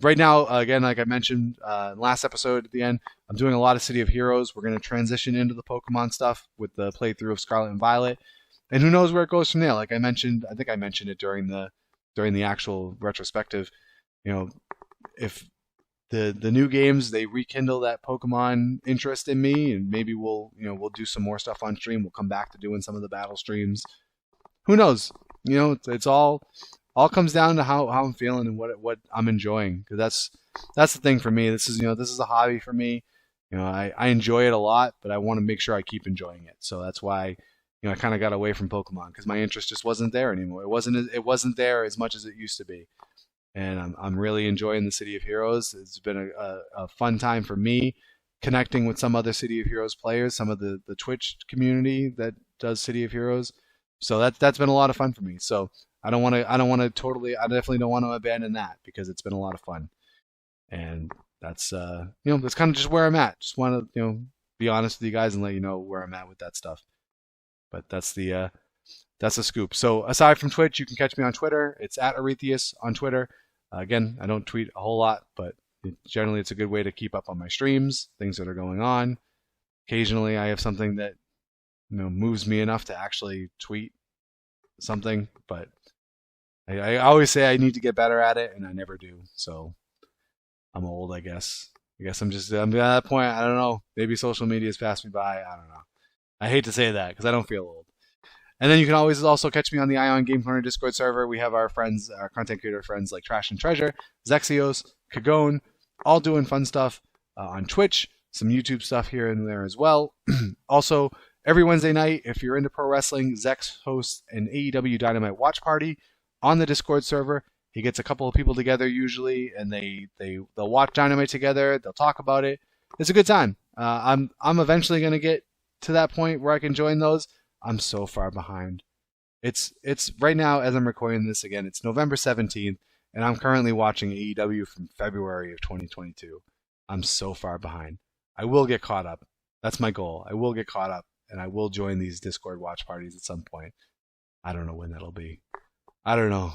right now, again, like I mentioned last episode at the end, I'm doing a lot of City of Heroes. We're going to transition into the Pokemon stuff with the playthrough of Scarlet and Violet. And who knows where it goes from there? Like I mentioned, I think I mentioned it during the actual retrospective. If the new games, they rekindle that Pokemon interest in me, and maybe we'll do some more stuff on stream. We'll come back to doing some of the battle streams. Who knows? It's all comes down to how I'm feeling and what I'm enjoying. Because that's the thing for me. This is a hobby for me. I enjoy it a lot, but I want to make sure I keep enjoying it. So that's why I kind of got away from Pokemon, because my interest just wasn't there anymore. It wasn't there as much as it used to be. And I'm really enjoying the City of Heroes. It's been a fun time for me, connecting with some other City of Heroes players, some of the Twitch community that does City of Heroes. So that's been a lot of fun for me. So I definitely don't want to abandon that, because it's been a lot of fun. And that's that's kind of just where I'm at. Just want to be honest with you guys and let you know where I'm at with that stuff. But that's the scoop. So aside from Twitch, you can catch me on Twitter. It's @Aurethious on Twitter. Again, I don't tweet a whole lot, but generally it's a good way to keep up on my streams, things that are going on. Occasionally I have something that moves me enough to actually tweet something, but I always say I need to get better at it, and I never do. So I'm old, I guess. I'm at that point. I don't know. Maybe social media has passed me by. I don't know. I hate to say that because I don't feel old. And then you can always also catch me on the Ion Game Corner Discord server. We have our friends, our content creator friends like Trash and Treasure, Zexios, Kagone, all doing fun stuff on Twitch, some YouTube stuff here and there as well. Also, every Wednesday night, if you're into pro wrestling, Zex hosts an AEW Dynamite watch party on the Discord server. He gets a couple of people together usually, and they'll watch Dynamite together. They'll talk about it. It's a good time. I'm eventually going to get to that point where I can join those. I'm so far behind. It's right now, as I'm recording this again, it's November 17th, and I'm currently watching AEW from February of 2022. I'm so far behind. I will get caught up. That's my goal. I will get caught up, and I will join these Discord watch parties at some point. I don't know when that'll be. I don't know.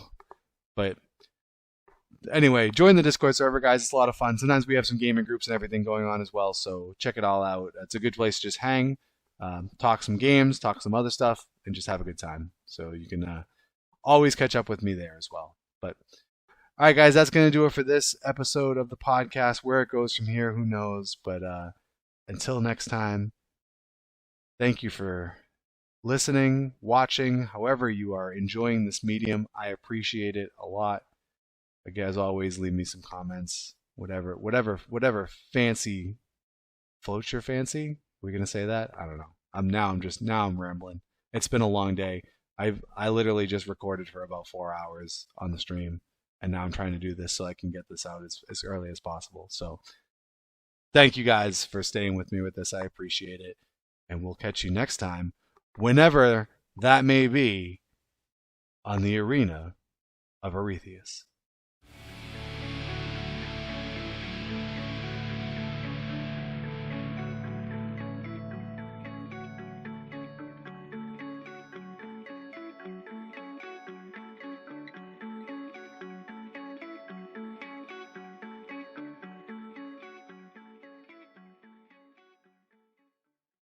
But anyway, join the Discord server, guys. It's a lot of fun. Sometimes we have some gaming groups and everything going on as well, so check it all out. It's a good place to just hang, talk some games, talk some other stuff, and just have a good time. So you can always catch up with me there as well. But all right, guys, that's going to do it for this episode of the podcast. Where it goes from here, who knows? But until next time, thank you for listening, watching, however you are enjoying this medium. I appreciate it a lot. Again, as always, leave me some comments. Whatever fancy floats your fancy. Are we gonna say that? I don't know. I'm rambling. It's been a long day. I literally just recorded for about 4 hours on the stream, and now I'm trying to do this so I can get this out as early as possible. So thank you guys for staying with me with this. I appreciate it. And we'll catch you next time, whenever that may be, on the arena of Aurethious.